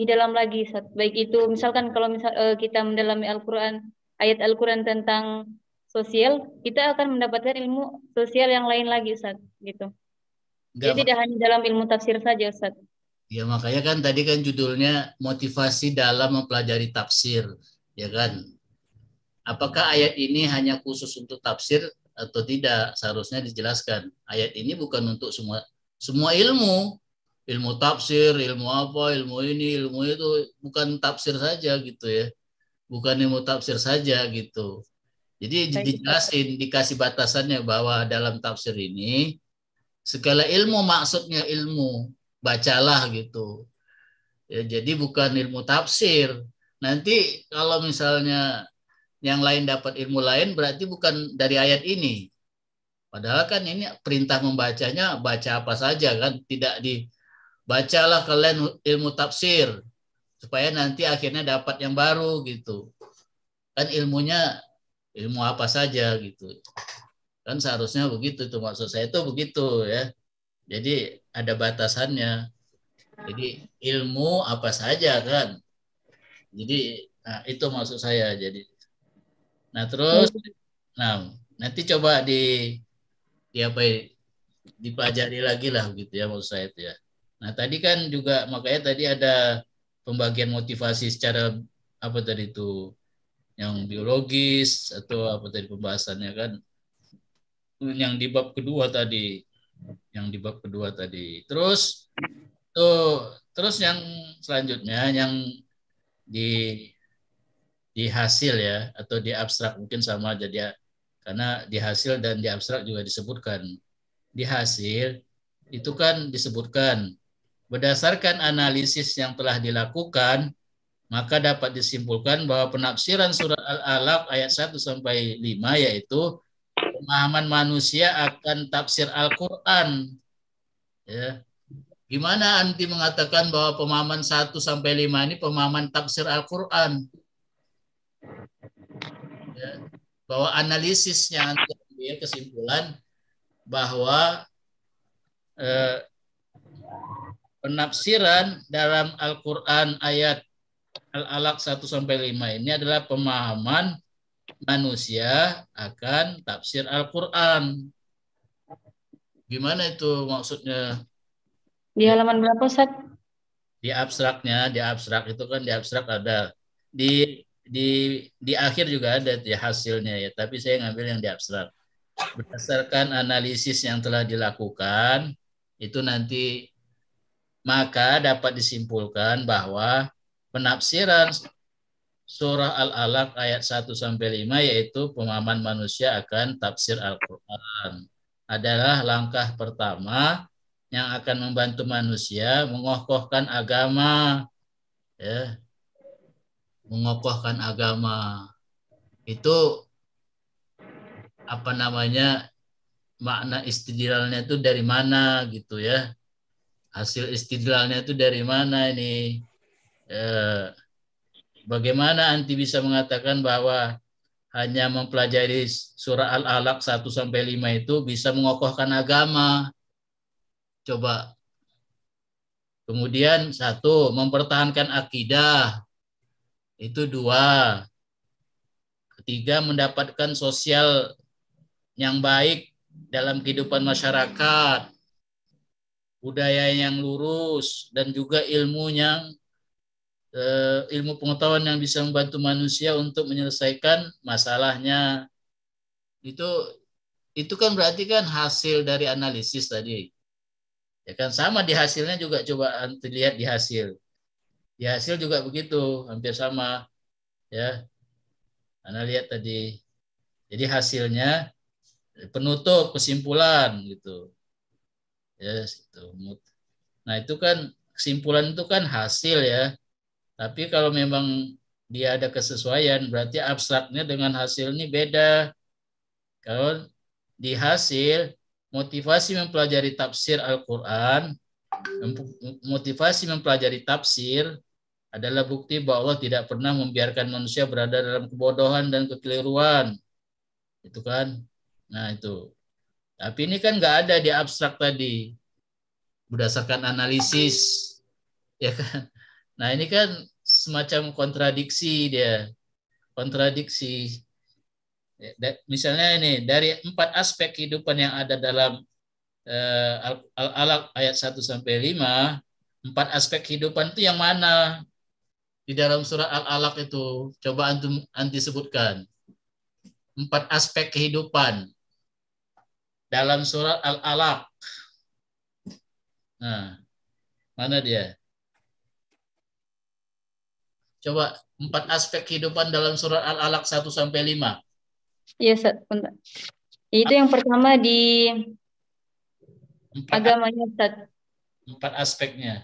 dalam lagi, saat baik itu misalkan kalau kita mendalami Al-Quran, ayat Al-Quran tentang sosial, kita akan mendapatkan ilmu sosial yang lain lagi, saat gitu. Jadi tidak hanya dalam ilmu tafsir saja, Ustaz. Ya makanya kan tadi kan judulnya motivasi dalam mempelajari tafsir, ya kan? Apakah ayat ini hanya khusus untuk tafsir atau tidak? Seharusnya dijelaskan. Ayat ini bukan untuk semua ilmu, ilmu tafsir, ilmu apa, ilmu ini, ilmu itu, bukan tafsir saja gitu ya, bukan ilmu tafsir saja gitu. Jadi dijelasin, dikasih batasannya bahwa dalam tafsir ini segala ilmu maksudnya ilmu, bacalah gitu. Ya, jadi bukan ilmu tafsir. Nanti kalau misalnya yang lain dapat ilmu lain berarti bukan dari ayat ini. Padahal kan ini perintah membacanya baca apa saja kan, tidak dibacalah kalian ilmu tafsir supaya nanti akhirnya dapat yang baru gitu. Kan ilmunya ilmu apa saja gitu. Kan seharusnya begitu tuh, maksud saya itu begitu ya. Jadi ada batasannya. Jadi ilmu apa saja kan. Jadi nah, itu maksud saya. Jadi nah terus nanti coba di apa ya, dipelajari lagi lah gitu ya maksud saya itu ya. Nah tadi kan juga makanya tadi ada pembagian motivasi secara apa tadi itu yang biologis atau apa tadi pembahasannya kan, yang di bab kedua tadi, terus terus yang selanjutnya yang di hasil ya atau di abstrak mungkin sama aja dia, karena di hasil dan di abstrak juga disebutkan. Di hasil itu kan disebutkan berdasarkan analisis yang telah dilakukan maka dapat disimpulkan bahwa penafsiran surat Al-Alaq ayat 1 sampai 5 yaitu pemahaman manusia akan tafsir Al-Qur'an. Ya. Gimana anti mengatakan bahwa pemahaman 1 sampai 5 ini pemahaman tafsir Al-Qur'an? Ya. Bahwa analisisnya anti ambil kesimpulan bahwa penafsiran dalam Al-Qur'an ayat Al-Alaq 1 sampai 5 ini adalah pemahaman manusia akan tafsir Al-Qur'an. Gimana itu maksudnya? Di halaman berapa, Ustaz? Di abstraknya, di abstrak itu kan di abstrak ada. Di akhir juga ada ya hasilnya ya, tapi saya ngambil yang di abstrak. Berdasarkan analisis yang telah dilakukan, itu nanti maka dapat disimpulkan bahwa penafsiran surah Al-Alaq ayat 1 sampai 5 yaitu pemahaman manusia akan tafsir Al-Qur'an adalah langkah pertama yang akan membantu manusia mengokohkan agama, ya, mengokohkan agama. Itu apa namanya, makna istidlalnya itu dari mana gitu ya, hasil istidlalnya itu dari mana ini, bagaimana anti bisa mengatakan bahwa hanya mempelajari surah Al-Alaq 1 sampai 5 itu bisa mengokohkan agama? Coba. Kemudian 1, mempertahankan akidah. Itu 2. 3, mendapatkan sosial yang baik dalam kehidupan masyarakat, budaya yang lurus, dan juga ilmu yang ilmu pengetahuan yang bisa membantu manusia untuk menyelesaikan masalahnya. Itu kan berarti kan hasil dari analisis tadi. Ya kan sama di hasilnya juga coba anti lihat di hasil. Di hasil juga begitu, hampir sama ya. Anda lihat tadi. Jadi hasilnya penutup kesimpulan gitu. Ya, itu. Nah, itu kan kesimpulan itu kan hasil ya. Tapi kalau memang dia ada kesesuaian, berarti abstraknya dengan hasil ini beda. Kalau di hasil, motivasi mempelajari tafsir Al-Quran, motivasi mempelajari tafsir adalah bukti bahwa Allah tidak pernah membiarkan manusia berada dalam kebodohan dan kekeliruan. Itu kan. Nah, itu. Tapi ini kan nggak ada di abstrak tadi. Berdasarkan analisis. Ya kan. Nah, ini kan semacam kontradiksi dia. Kontradiksi. Misalnya ini, dari 4 aspek kehidupan yang ada dalam Al-Alaq ayat 1 sampai 5, 4 aspek kehidupan itu yang mana? Di dalam surah Al-Alaq itu, coba anti sebutkan. 4 aspek kehidupan dalam surat Al-Alaq. Nah, mana dia? Coba 4 aspek kehidupan dalam surat Al-Alaq 1 sampai 5. Iya, Ustaz. Itu yang pertama di agamanya, Ustaz. 4 aspeknya.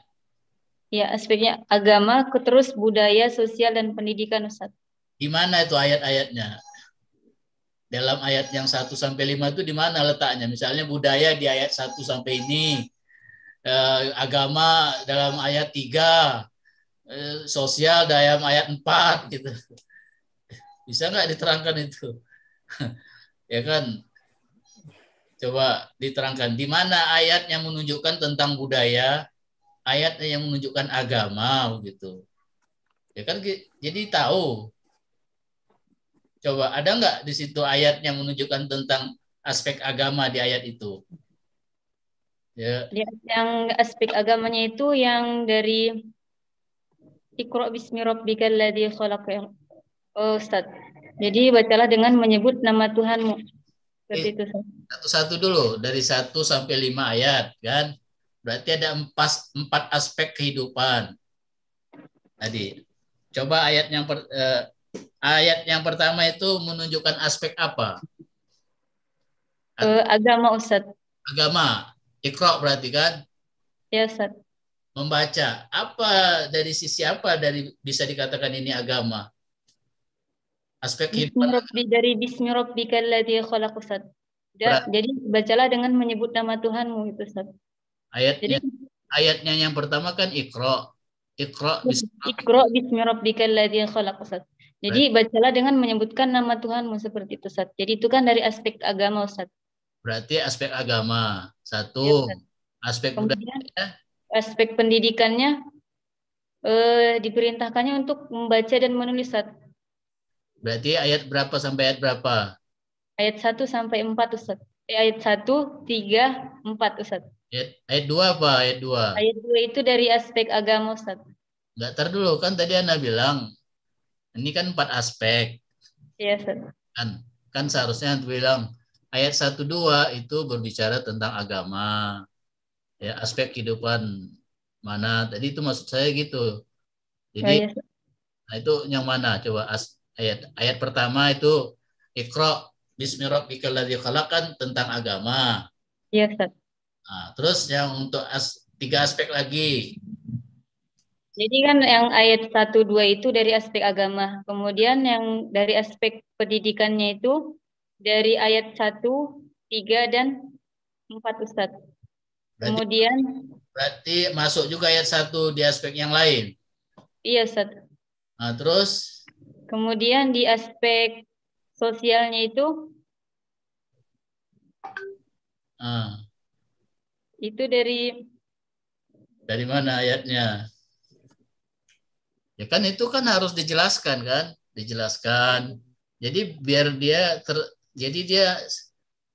Ya, aspeknya agama, terus budaya, sosial, dan pendidikan, Ustaz. Di mana itu ayat-ayatnya? Dalam ayat yang 1 sampai 5 itu di mana letaknya? Misalnya budaya di ayat 1 sampai ini, agama dalam ayat 3, sosial dalam ayat 4 gitu. Bisa nggak diterangkan itu? Ya kan? Coba diterangkan di mana ayat yang menunjukkan tentang budaya, ayat yang menunjukkan agama gitu. Ya kan, jadi tahu. Coba ada nggak di situ ayat yang menunjukkan tentang aspek agama di ayat itu? Ya. Yang aspek agamanya itu yang dari Iqra bismi rabbikal ladzi khalaq. Ustaz. Jadi bacalah dengan menyebut nama Tuhanmu. Seperti itu. Satu-satu dulu dari 1 sampai 5 ayat kan. Berarti ada 4 aspek kehidupan. Tadi. Coba ayat yang pertama itu menunjukkan aspek apa? Agama, Ustaz. Agama. Iqra berarti kan? Ya, Ustaz. Membaca. Apa dari sisi apa bisa dikatakan ini agama? Aspek kehidupan. Dari bismi rabbikal ladzi khalaq, Ustaz. Jadi bacalah dengan menyebut nama Tuhanmu itu, Ustaz. Ayatnya yang pertama kan Iqra. Iqra bismi rabbikal ladzi khalaq, Ustaz. Jadi bacalah dengan menyebutkan nama Tuhanmu seperti itu, Ustaz. Jadi itu kan dari aspek agama, Ustaz. Berarti aspek agama. Satu. Ya, aspek budaya. Aspek pendidikannya diperintahkannya untuk membaca dan menulis, Ustaz. Berarti ayat berapa sampai ayat berapa? Ayat 1 sampai 4, Ustaz. Ayat 1, 3, 4, Ustaz. Ayat 2 apa? Ayat 2. Ayat 2 itu dari aspek agama, Ustaz. Enggak, tar dulu. Kan tadi Anda bilang, ini kan 4 aspek. Iya, Ustaz. Kan seharusnya Anda bilang, ayat 1, 2 itu berbicara tentang agama. Ya, aspek kehidupan mana. Tadi itu maksud saya gitu. Jadi, nah itu yang mana? Coba ayat pertama itu Iqra bismi rabbikal ladzi khalaq kan tentang agama. Iya, Ustaz. Nah, terus yang untuk 3 aspek lagi. Jadi kan yang ayat 1, 2 itu dari aspek agama. Kemudian yang dari aspek pendidikannya itu dari ayat 1, 3, dan 4, Ustaz. Berarti masuk juga ayat 1 di aspek yang lain. Iya, Ustaz. Nah, terus? Kemudian di aspek sosialnya itu itu dari mana ayatnya? Ya kan itu kan harus dijelaskan kan? Dijelaskan. Jadi biar dia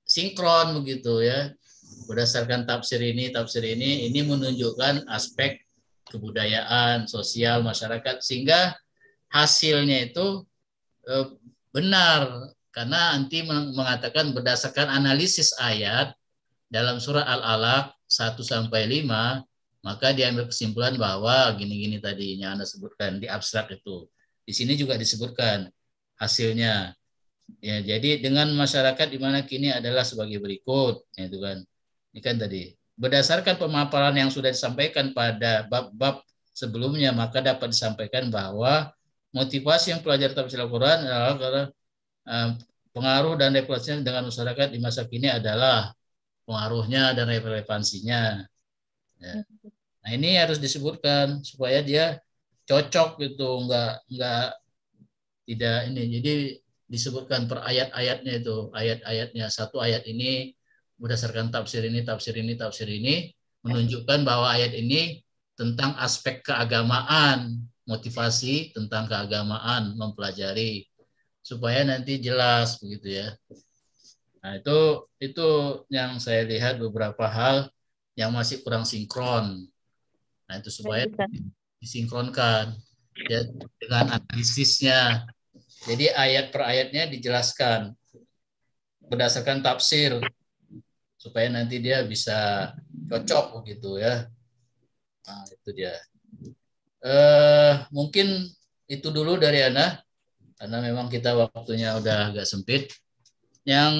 sinkron begitu ya. Berdasarkan tafsir ini menunjukkan aspek kebudayaan, sosial, masyarakat, sehingga hasilnya itu benar, karena nanti mengatakan berdasarkan analisis ayat dalam surah Al-Alaq 1-5, maka diambil kesimpulan bahwa gini-gini tadi yang Anda sebutkan di abstrak itu. Di sini juga disebutkan hasilnya. Ya, jadi dengan masyarakat di mana kini adalah sebagai berikut, ya, itu kan. Ini kan tadi berdasarkan pemaparan yang sudah disampaikan pada bab-bab sebelumnya, maka dapat disampaikan bahwa motivasi yang pelajar tafsir Al-Quran adalah karena pengaruh dan relevansinya dengan masyarakat di masa kini adalah pengaruhnya dan relevansinya. Ya. Nah, ini harus disebutkan supaya dia cocok gitu, enggak tidak ini. Jadi disebutkan per ayat-ayatnya itu, ayat-ayatnya, satu ayat ini berdasarkan tafsir ini, tafsir ini, tafsir ini, menunjukkan bahwa ayat ini tentang aspek keagamaan, motivasi tentang keagamaan, mempelajari supaya nanti jelas begitu ya. Nah, itu yang saya lihat beberapa hal yang masih kurang sinkron. Nah, itu supaya disinkronkan ya dengan analisisnya. Jadi ayat per ayatnya dijelaskan berdasarkan tafsir supaya nanti dia bisa cocok begitu ya. Nah, itu dia. Mungkin itu dulu dari Ana, karena memang kita waktunya udah agak sempit. Yang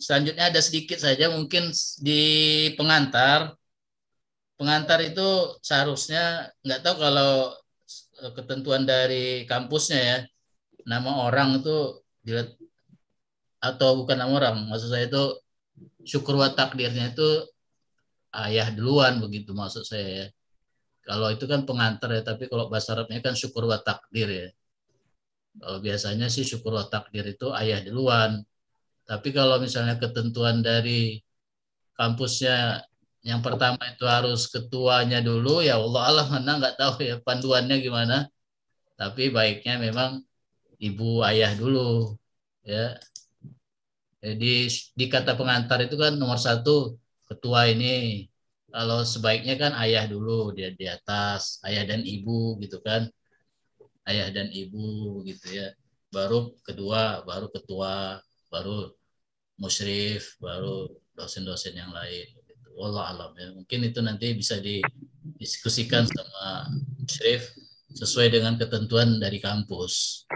selanjutnya ada sedikit saja mungkin di pengantar. Pengantar itu seharusnya nggak tahu kalau ketentuan dari kampusnya ya, nama orang itu atau bukan nama orang, maksud saya itu syukur wa takdirnya itu ayah duluan begitu maksud saya ya. Kalau itu kan pengantar ya, tapi kalau bahasa Arabnya kan syukur wa takdir ya. Kalau biasanya sih syukur wa takdir itu ayah duluan. Tapi kalau misalnya ketentuan dari kampusnya yang pertama itu harus ketuanya dulu, ya Allah Allah mana nggak tahu ya panduannya gimana. Tapi baiknya memang ibu ayah dulu ya. Jadi di kata pengantar itu kan nomor satu ketua ini. Kalau sebaiknya kan ayah dulu dia di atas, ayah dan ibu gitu kan, ayah dan ibu gitu ya. Baru kedua, baru ketua, baru musyrif, baru dosen-dosen yang lain. Gitu. Wallah alam ya. Mungkin itu nanti bisa didiskusikan sama musyrif sesuai dengan ketentuan dari kampus.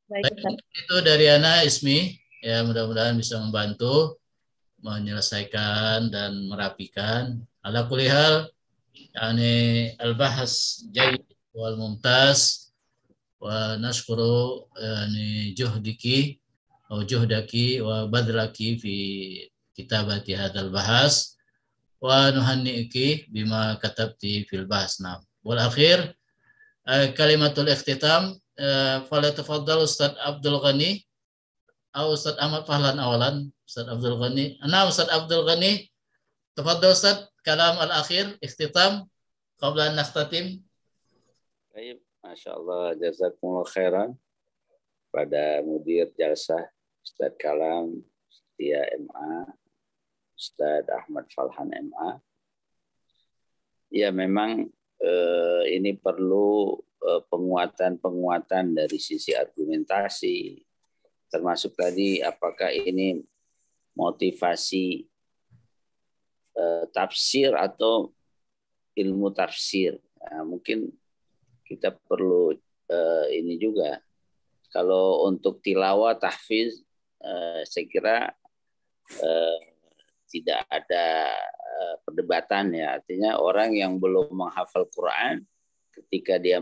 Baik, itu dari Ana Ismi. Ya, mudah-mudahan bisa membantu menyelesaikan dan merapikan. Ala kulli hal, yani al-bahas jayyid wal mumtaz wa nashkuru yani juhdiki atau juhdaki wa badlaki fi kitabati hadzal bahas wa nuhanni'iki bima katabti fil bahas. Nah, wal akhir kalimatul ikhtitam falyatafaddal Ustaz Abdul Ghani Ustaz Ahmad Fahlan awalan. Ustaz Abdul Ghani. Ustaz Abdul Ghani. Tafadhal Ustaz, kalam al-akhir, ikhtitam, qabla an nakhtatim. Baik, Masya Allah, jazakumullah khairan pada mudir jalsah Ustaz Kalam, Setia MA, Ustaz Ahmad Falhan MA. Ya memang ini perlu penguatan-penguatan dari sisi argumentasi, termasuk tadi apakah ini motivasi tafsir atau ilmu tafsir. Nah, mungkin kita perlu ini juga. Kalau untuk tilawah tahfiz, saya kira tidak ada perdebatan ya. Artinya orang yang belum menghafal Quran, ketika dia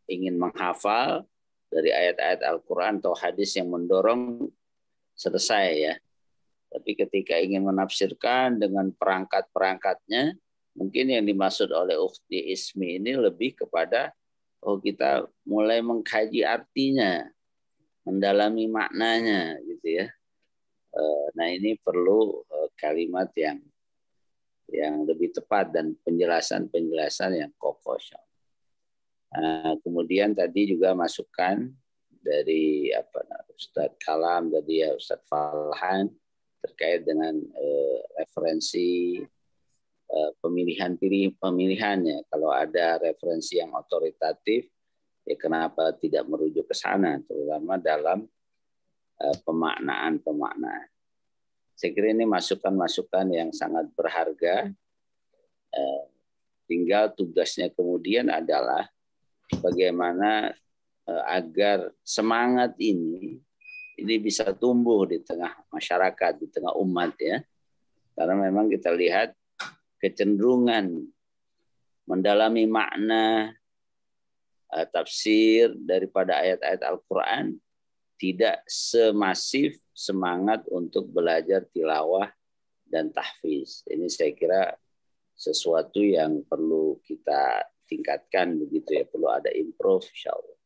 ingin menghafal dari ayat-ayat Al-Quran atau hadis yang mendorong, selesai ya. Tapi ketika ingin menafsirkan dengan perangkat-perangkatnya, mungkin yang dimaksud oleh Ukhti Ismi ini lebih kepada kita mulai mengkaji artinya, mendalami maknanya gitu ya. Nah ini perlu kalimat yang lebih tepat dan penjelasan yang kokoh. Kemudian tadi juga masukan dari Ustadz Kalam tadi ya, Ustadz Falhan terkait dengan referensi pemilihannya. Kalau ada referensi yang otoritatif, ya kenapa tidak merujuk ke sana, terutama dalam pemaknaan. Saya kira ini masukan-masukan yang sangat berharga. Tinggal tugasnya kemudian adalah bagaimana agar semangat ini bisa tumbuh di tengah masyarakat, di tengah umat ya. Karena memang kita lihat kecenderungan mendalami makna tafsir daripada ayat-ayat Al-Quran tidak semasif semangat untuk belajar tilawah dan tahfiz. Ini saya kira sesuatu yang perlu kita tingkatkan begitu ya, perlu ada improve insyaallah.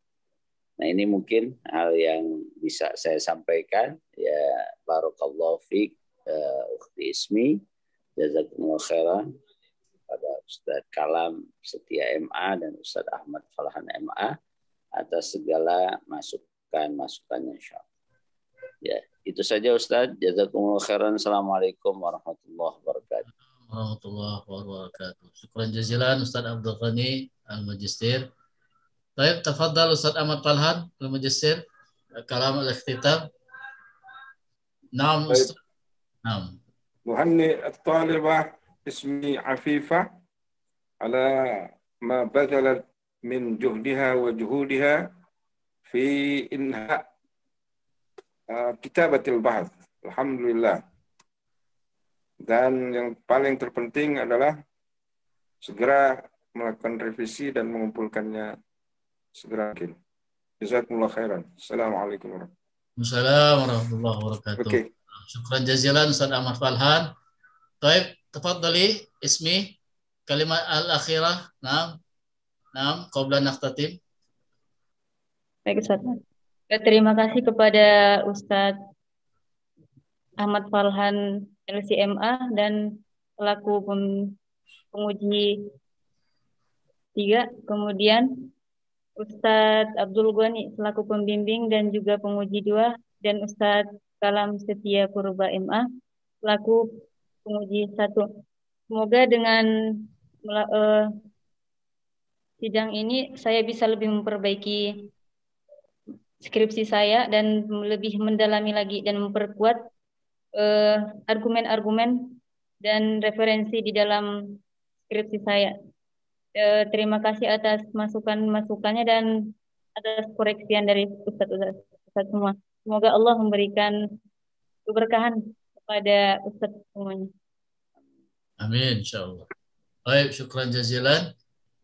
Nah ini mungkin hal yang bisa saya sampaikan ya. Barakallahu fiik ukhti Ismi, jazakumullah khairan pada Ustadz Kalam Setia MA dan Ustadz Ahmad Falhan MA atas segala masukannya insyaallah. Ya, itu saja Ustadz. Jazakumullah khairan. Assalamualaikum warahmatullahi wabarakatuh. Warahmatullahi wabarakatuh. Syukran jazilan Ustadz Abdul Ghani Al-Majistir. Baik, tafadhal Ustadz Ahmad Falhan Al-Majistir. Kalam al-ikhtitab. Naam Ustadz. Naam. Muhanni at-talibah ismi Afifah ala ma badalat min juhdiha wa juhudiha fi inha kitabatil bahth. Alhamdulillah. Dan yang paling terpenting adalah segera melakukan revisi dan mengumpulkannya segera mungkin. Jazakumullah khairan. Assalamualaikum warahmatullahi wabarakatuh. Okay. Syukran jazilan Ustaz Ahmad Falhan. Baik, tafadhali Ismi kalimat al-akhirah. Naam, qabla naqtatim. Baik Ustaz. Terima kasih kepada Ustadz Ahmad Falhan LCMA dan selaku penguji 3, kemudian Ustadz Abdul Ghani selaku pembimbing dan juga penguji 2, dan Ustadz Kalam Setia Purba MA selaku penguji 1. Semoga dengan sidang ini saya bisa lebih memperbaiki skripsi saya dan lebih mendalami lagi dan memperkuat argumen-argumen dan referensi di dalam skripsi saya. Terima kasih atas masukan-masukannya dan atas koreksian dari Ustadz semua. Semoga Allah memberikan keberkahan kepada Ustadz semuanya. Amin insyaallah. Baik, syukran jazilan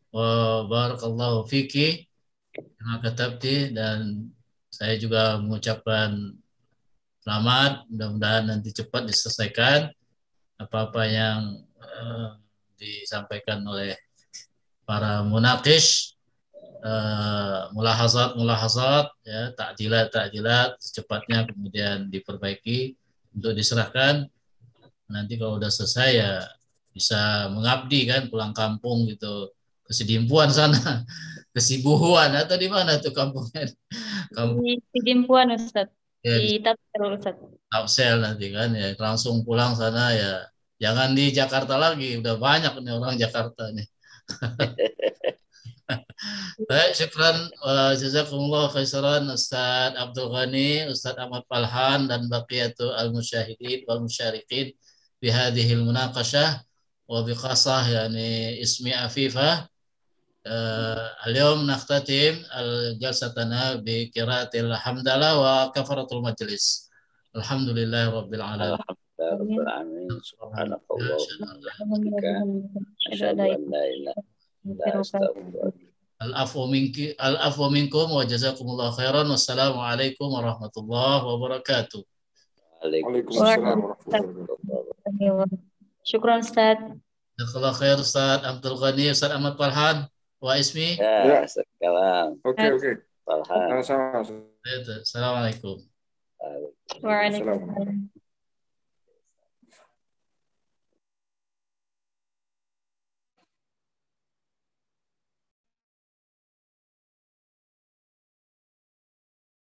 wa barakallahu fiki bima katabti, dan saya juga mengucapkan selamat, mudah-mudahan nanti cepat diselesaikan apa-apa yang disampaikan oleh para munaqish, mulahazat ya, takdilat secepatnya kemudian diperbaiki untuk diserahkan. Nanti kalau udah selesai ya bisa mengabdi kan, pulang kampung gitu, ke Sidimpuan sana, ke Sibuhuan atau di mana tuh kampungnya? Di Sidimpuan Ustaz, ya, di Tapsel Ustaz. Tapsel nanti kan ya, langsung pulang sana ya. Jangan di Jakarta lagi, udah banyak nih orang Jakarta nih. Baik, syukran jazakumullah khairan Ustaz Abdul Ghani, Ustaz Ahmad Falhan dan baqiyatu al-musyahidin wal musyarikin bi hadhil munaqashah wa bi khasah yani Ismi Afifah. اليوم نختتم جلستنا بقراءة الحمدلله وكفارة المجلس. الحمد لله رب العالمين. رب العالمين. سبحانك اللهم وبحمدك أشهد أن لا إله إلا أنت أستغفرك. العفو منكم وجزاكم الله خيرا والسلام عليكم ورحمة الله وبركاته. Waalaikumsalam warahmatullahi wabarakatuh. Syukran Ustaz. Jazakallah khair Ustaz Abdul Ghani, Ustaz Ahmad Falhan, wa Ismi. Ya, sekarang. Oke. Falhan. Sama-sama. Assalamualaikum. Waalaikumsalam.